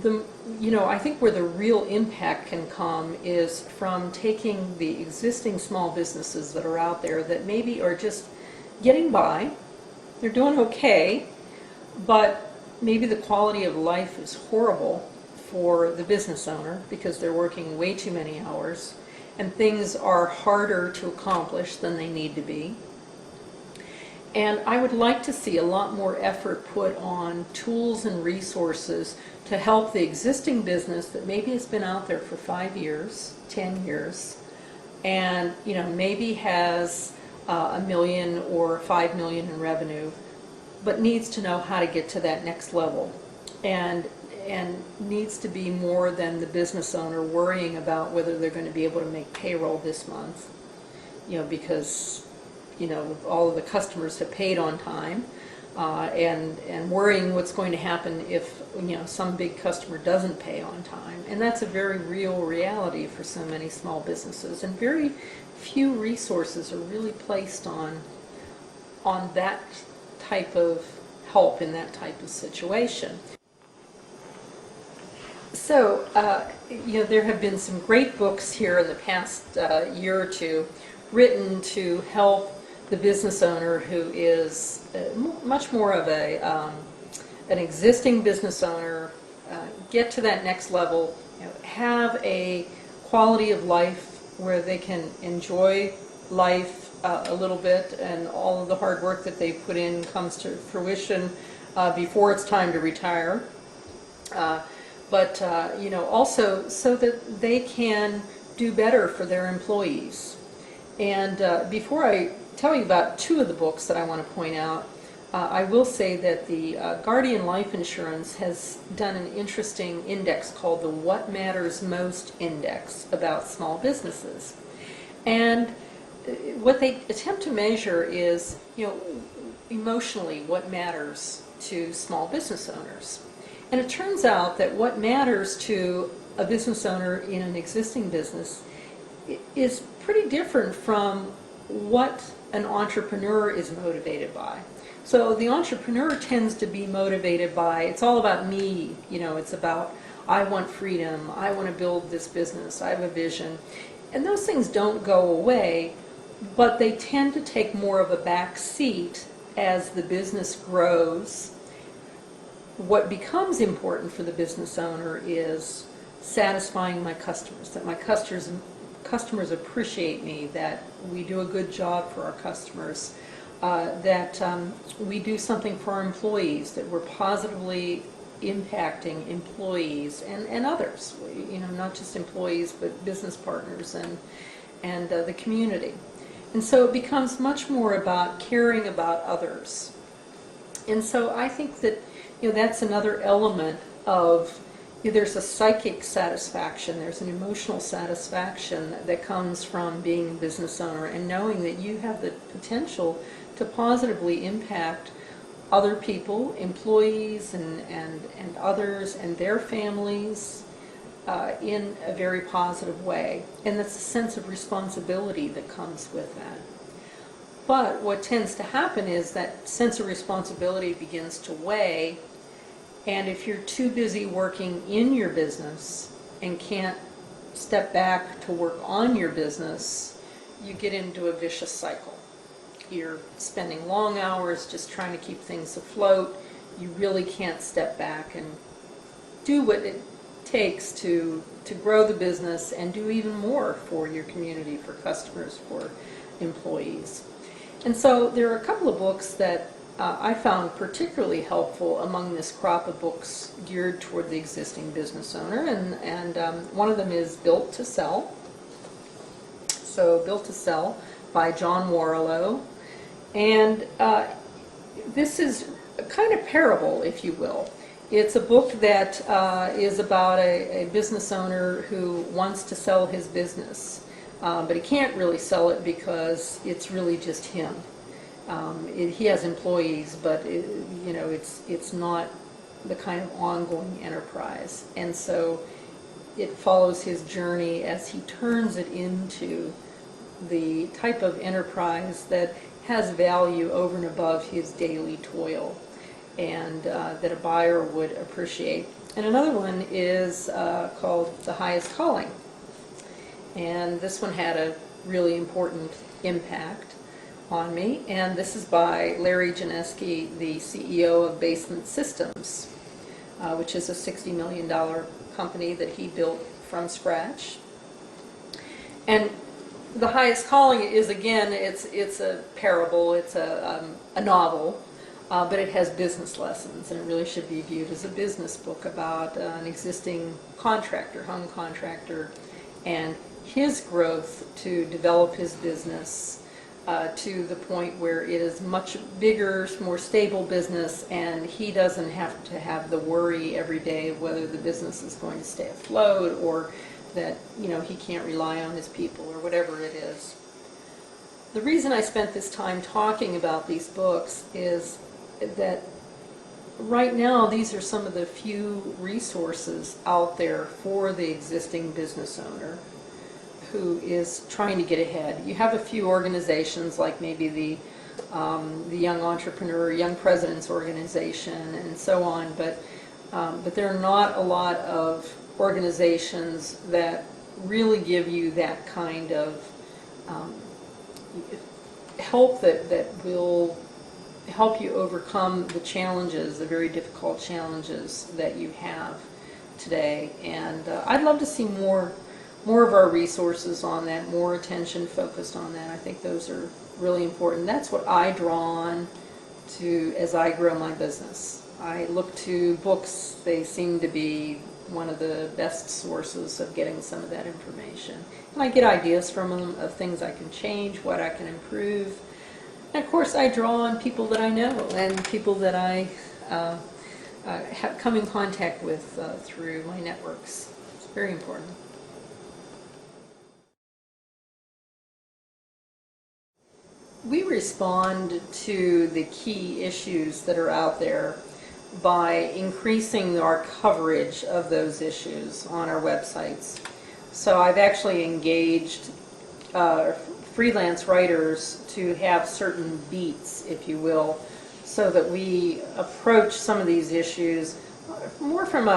I think where the real impact can come is from taking the existing small businesses that are out there that maybe are just getting by, they're doing okay, but maybe the quality of life is horrible for the business owner because they're working way too many hours and things are harder to accomplish than they need to be. And I would like to see a lot more effort put on tools and resources to help the existing business that maybe has been out there for 5 years, 10 years, and maybe has $1 million or $5 million in revenue, but needs to know how to get to that next level, and needs to be more than the business owner worrying about whether they're going to be able to make payroll this month, because all of the customers have paid on time, and worrying what's going to happen if some big customer doesn't pay on time. And that's a very real reality for so many small businesses, and very few resources are really placed on that type of help in that type of situation. So there have been some great books here in the past year or two written to help the business owner who is much more of an existing business owner get to that next level, have a quality of life where they can enjoy life a little bit, and all of the hard work that they put in comes to fruition before it's time to retire. But also so that they can do better for their employees. And before I tell you about two of the books that I want to point out, I will say that the Guardian Life Insurance has done an interesting index called the What Matters Most Index about small businesses. And what they attempt to measure is, emotionally what matters to small business owners. And it turns out that what matters to a business owner in an existing business is pretty different from what an entrepreneur is motivated by. So the entrepreneur tends to be motivated by, it's all about me, it's about, I want freedom, I want to build this business, I have a vision. And those things don't go away, but they tend to take more of a back seat as the business grows. What becomes important for the business owner is satisfying my customers, that my customers appreciate me, that we do a good job for our customers, that we do something for our employees, that we're positively impacting employees and others, not just employees but business partners and the community. And so it becomes much more about caring about others. And so I think that that's another element of, there's a psychic satisfaction, there's an emotional satisfaction that comes from being a business owner and knowing that you have the potential to positively impact other people, employees and others and their families in a very positive way. And that's a sense of responsibility that comes with that. But what tends to happen is that sense of responsibility begins to weigh, and if you're too busy working in your business and can't step back to work on your business, you get into a vicious cycle. You're spending long hours just trying to keep things afloat. You really can't step back and do what it takes to grow the business and do even more for your community, for customers, for employees. And so there are a couple of books that I found particularly helpful among this crop of books geared toward the existing business owner, and one of them is Built to Sell. So Built to Sell by John Warrillow. And this is a kind of parable, if you will. It's a book that is about a business owner who wants to sell his business, but he can't really sell it because it's really just him. He has employees, but it's not the kind of ongoing enterprise. And so it follows his journey as he turns it into the type of enterprise that has value over and above his daily toil, and that a buyer would appreciate. And another one is called The Highest Calling. And this one had a really important impact on me. And this is by Larry Janeski, the CEO of Basement Systems, which is a $60 million company that he built from scratch. And The Highest Calling is, again, it's a parable, it's a novel, but it has business lessons, and it really should be viewed as a business book about an existing contractor, home contractor, and his growth to develop his business to the point where it is much bigger, more stable business, and he doesn't have to have the worry every day of whether the business is going to stay afloat, or that he can't rely on his people, or whatever it is. The reason I spent this time talking about these books is that right now these are some of the few resources out there for the existing business owner who is trying to get ahead. You have a few organizations like maybe the Young Entrepreneur, Young Presidents Organization, and so on, but there are not a lot of organizations that really give you that kind of help that will help you overcome the challenges, the very difficult challenges that you have today. And I'd love to see more of our resources on that, more attention focused on that. I think those are really important. That's what I draw on to as I grow my business. I look to books. They seem to be one of the best sources of getting some of that information. And I get ideas from them of things I can change, what I can improve. And of course I draw on people that I know and people that I have come in contact with through my networks. It's very important. We respond to the key issues that are out there by increasing our coverage of those issues on our websites. So I've actually engaged freelance writers to have certain beats, if you will, so that we approach some of these issues more from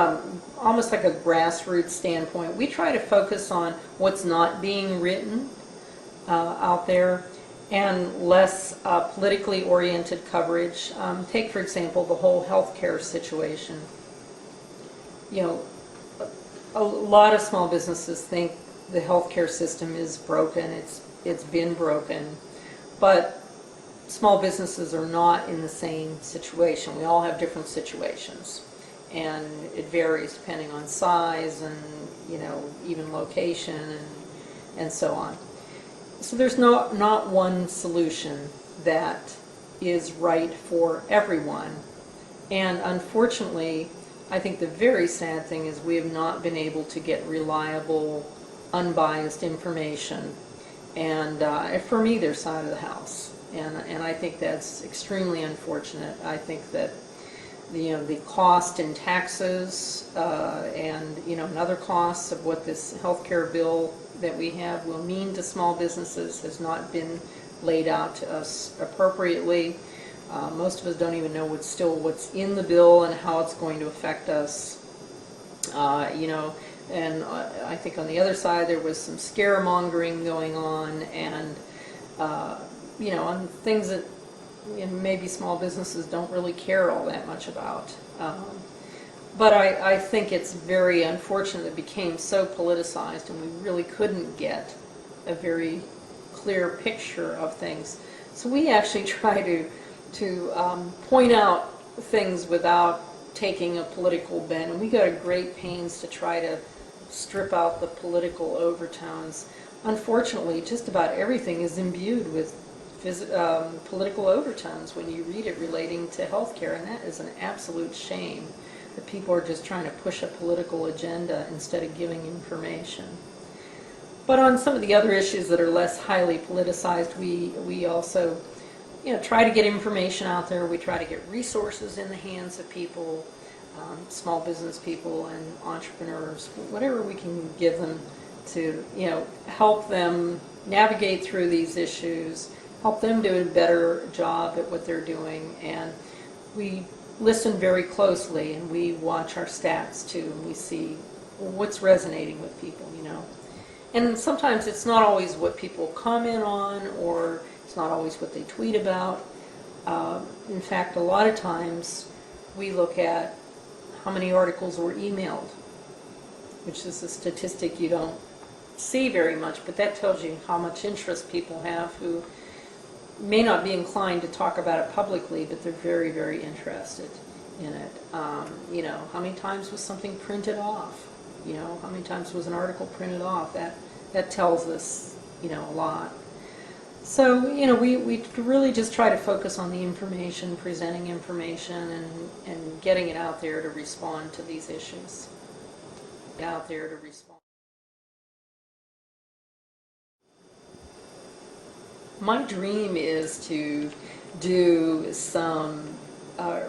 almost like a grassroots standpoint. We try to focus on what's not being written out there, and less politically oriented coverage. Take, for example, the whole healthcare situation. A lot of small businesses think the healthcare system is broken. It's been broken, but small businesses are not in the same situation. We all have different situations, and it varies depending on size and even location and so on. So there's not one solution that is right for everyone. And unfortunately, I think the very sad thing is we have not been able to get reliable, unbiased information, and from either side of the house. And I think that's extremely unfortunate. I think that the cost in taxes and other costs of what this healthcare bill that we have will mean to small businesses has not been laid out to us appropriately. Most of us don't even know what's in the bill and how it's going to affect us. And I think on the other side there was some scaremongering going on, and on things that maybe small businesses don't really care all that much about. But I think it's very unfortunate it became so politicized, and we really couldn't get a very clear picture of things. So we actually try to point out things without taking a political bent, and we go to great pains to try to strip out the political overtones. Unfortunately, just about everything is imbued with political overtones when you read it relating to healthcare, and that is an absolute shame. that people are just trying to push a political agenda instead of giving information. But on some of the other issues that are less highly politicized, we also try to get information out there. We try to get resources in the hands of people, small business people and entrepreneurs, whatever we can give them to help them navigate through these issues, help them do a better job at what they're doing. And we listen very closely, and we watch our stats too, and we see what's resonating with people, And sometimes it's not always what people comment on, or it's not always what they tweet about. In fact, a lot of times we look at how many articles were emailed, which is a statistic you don't see very much, but that tells you how much interest people have who may not be inclined to talk about it publicly, but they're very, very interested in it. How many times was something printed off? How many times was an article printed off? That tells us, a lot. So, we really just try to focus on the information, presenting information, and getting it out there to respond to these issues. Out there to respond. My dream is to do some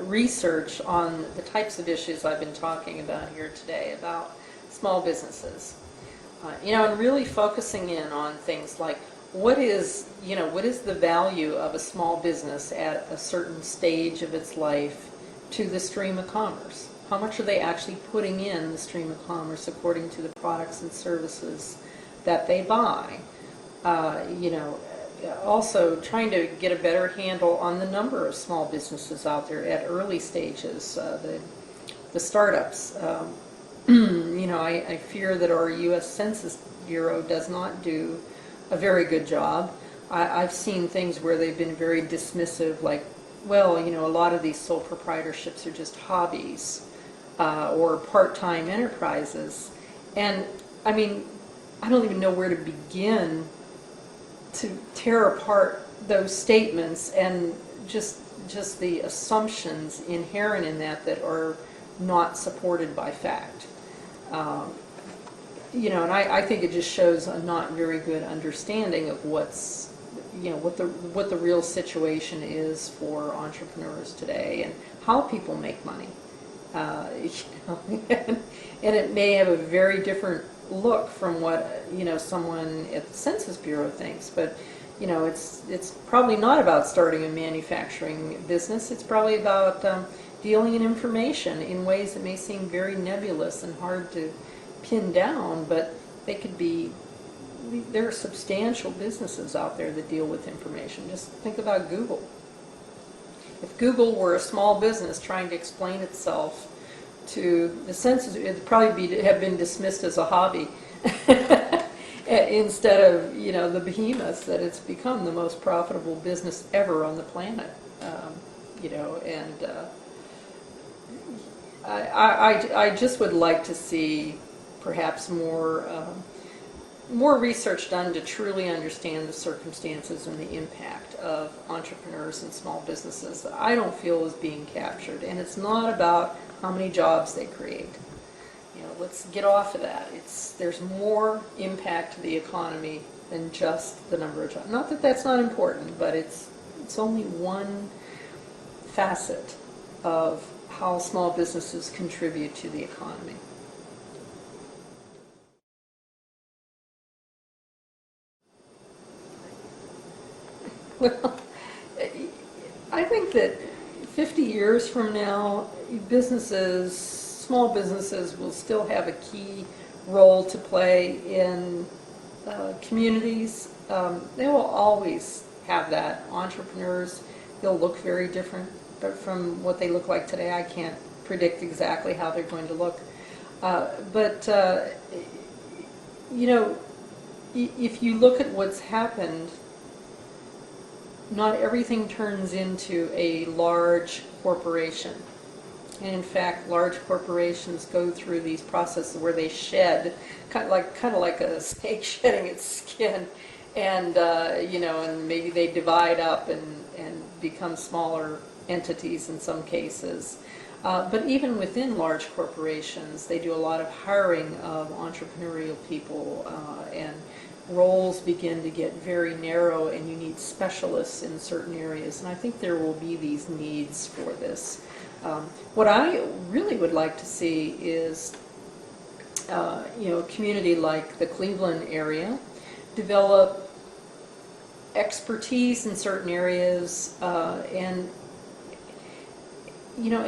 research on the types of issues I've been talking about here today about small businesses. And really focusing in on things like what is the value of a small business at a certain stage of its life to the stream of commerce? How much are they actually putting in the stream of commerce according to the products and services that they buy? Also trying to get a better handle on the number of small businesses out there at early stages, the startups. I fear that our U.S. Census Bureau does not do a very good job. I've seen things where they've been very dismissive, like, well, a lot of these sole proprietorships are just hobbies or part-time enterprises. And, I don't even know where to begin to tear apart those statements and just the assumptions inherent in that are not supported by fact. And I think it just shows a not very good understanding of what the real situation is for entrepreneurs today and how people make money. And it may have a very different look from what someone at the Census Bureau thinks, but it's probably not about starting a manufacturing business. It's probably about dealing in information in ways that may seem very nebulous and hard to pin down, but there are substantial businesses out there that deal with information. Just think about Google. If Google were a small business trying to explain itself to the census, it would probably have been dismissed as a hobby instead of the behemoths that it's become, the most profitable business ever on the planet. I just would like to see perhaps more research done to truly understand the circumstances and the impact of entrepreneurs and small businesses that I don't feel is being captured. And it's not about how many jobs they create. Let's get off of that. There's more impact to the economy than just the number of jobs. Not that that's not important, but it's only one facet of how small businesses contribute to the economy. Well, I think that 50 years from now, small businesses will still have a key role to play in communities. They will always have that. Entrepreneurs, they'll look very different from what they look like today. I can't predict exactly how they're going to look. But if you look at what's happened, not everything turns into a large corporation. And in fact, large corporations go through these processes where they shed, kind of like a snake shedding its skin, and and maybe they divide up and become smaller entities in some cases. But even within large corporations, they do a lot of hiring of entrepreneurial people, and roles begin to get very narrow, and you need specialists in certain areas. And I think there will be these needs for this. What I really would like to see is, a community like the Cleveland area develop expertise in certain areas, and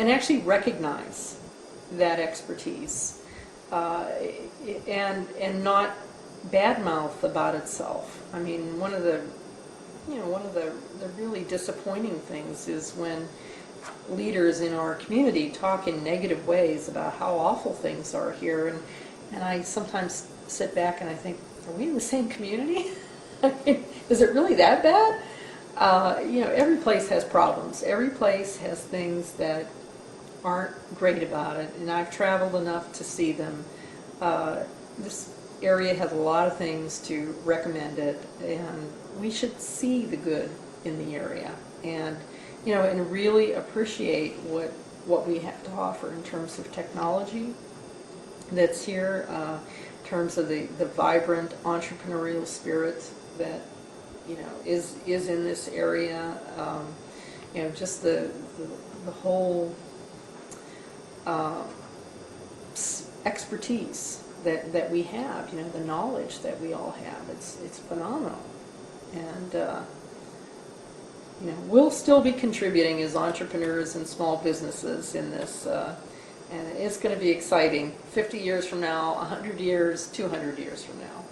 actually recognize that expertise, and not badmouth about itself. I mean, one of the really disappointing things is when leaders in our community talk in negative ways about how awful things are here, and I sometimes sit back and I think, are we in the same community? I mean, is it really that bad? Every place has problems. Every place has things that aren't great about it, and I've traveled enough to see them. This area has a lot of things to recommend it, and we should see the good in the area, and really appreciate what we have to offer in terms of technology that's here, in terms of the vibrant entrepreneurial spirit that is in this area. Just the whole expertise that we have, the knowledge that we all have. It's phenomenal, and we'll still be contributing as entrepreneurs and small businesses in this, and it's going to be exciting 50 years from now, 100 years, 200 years from now.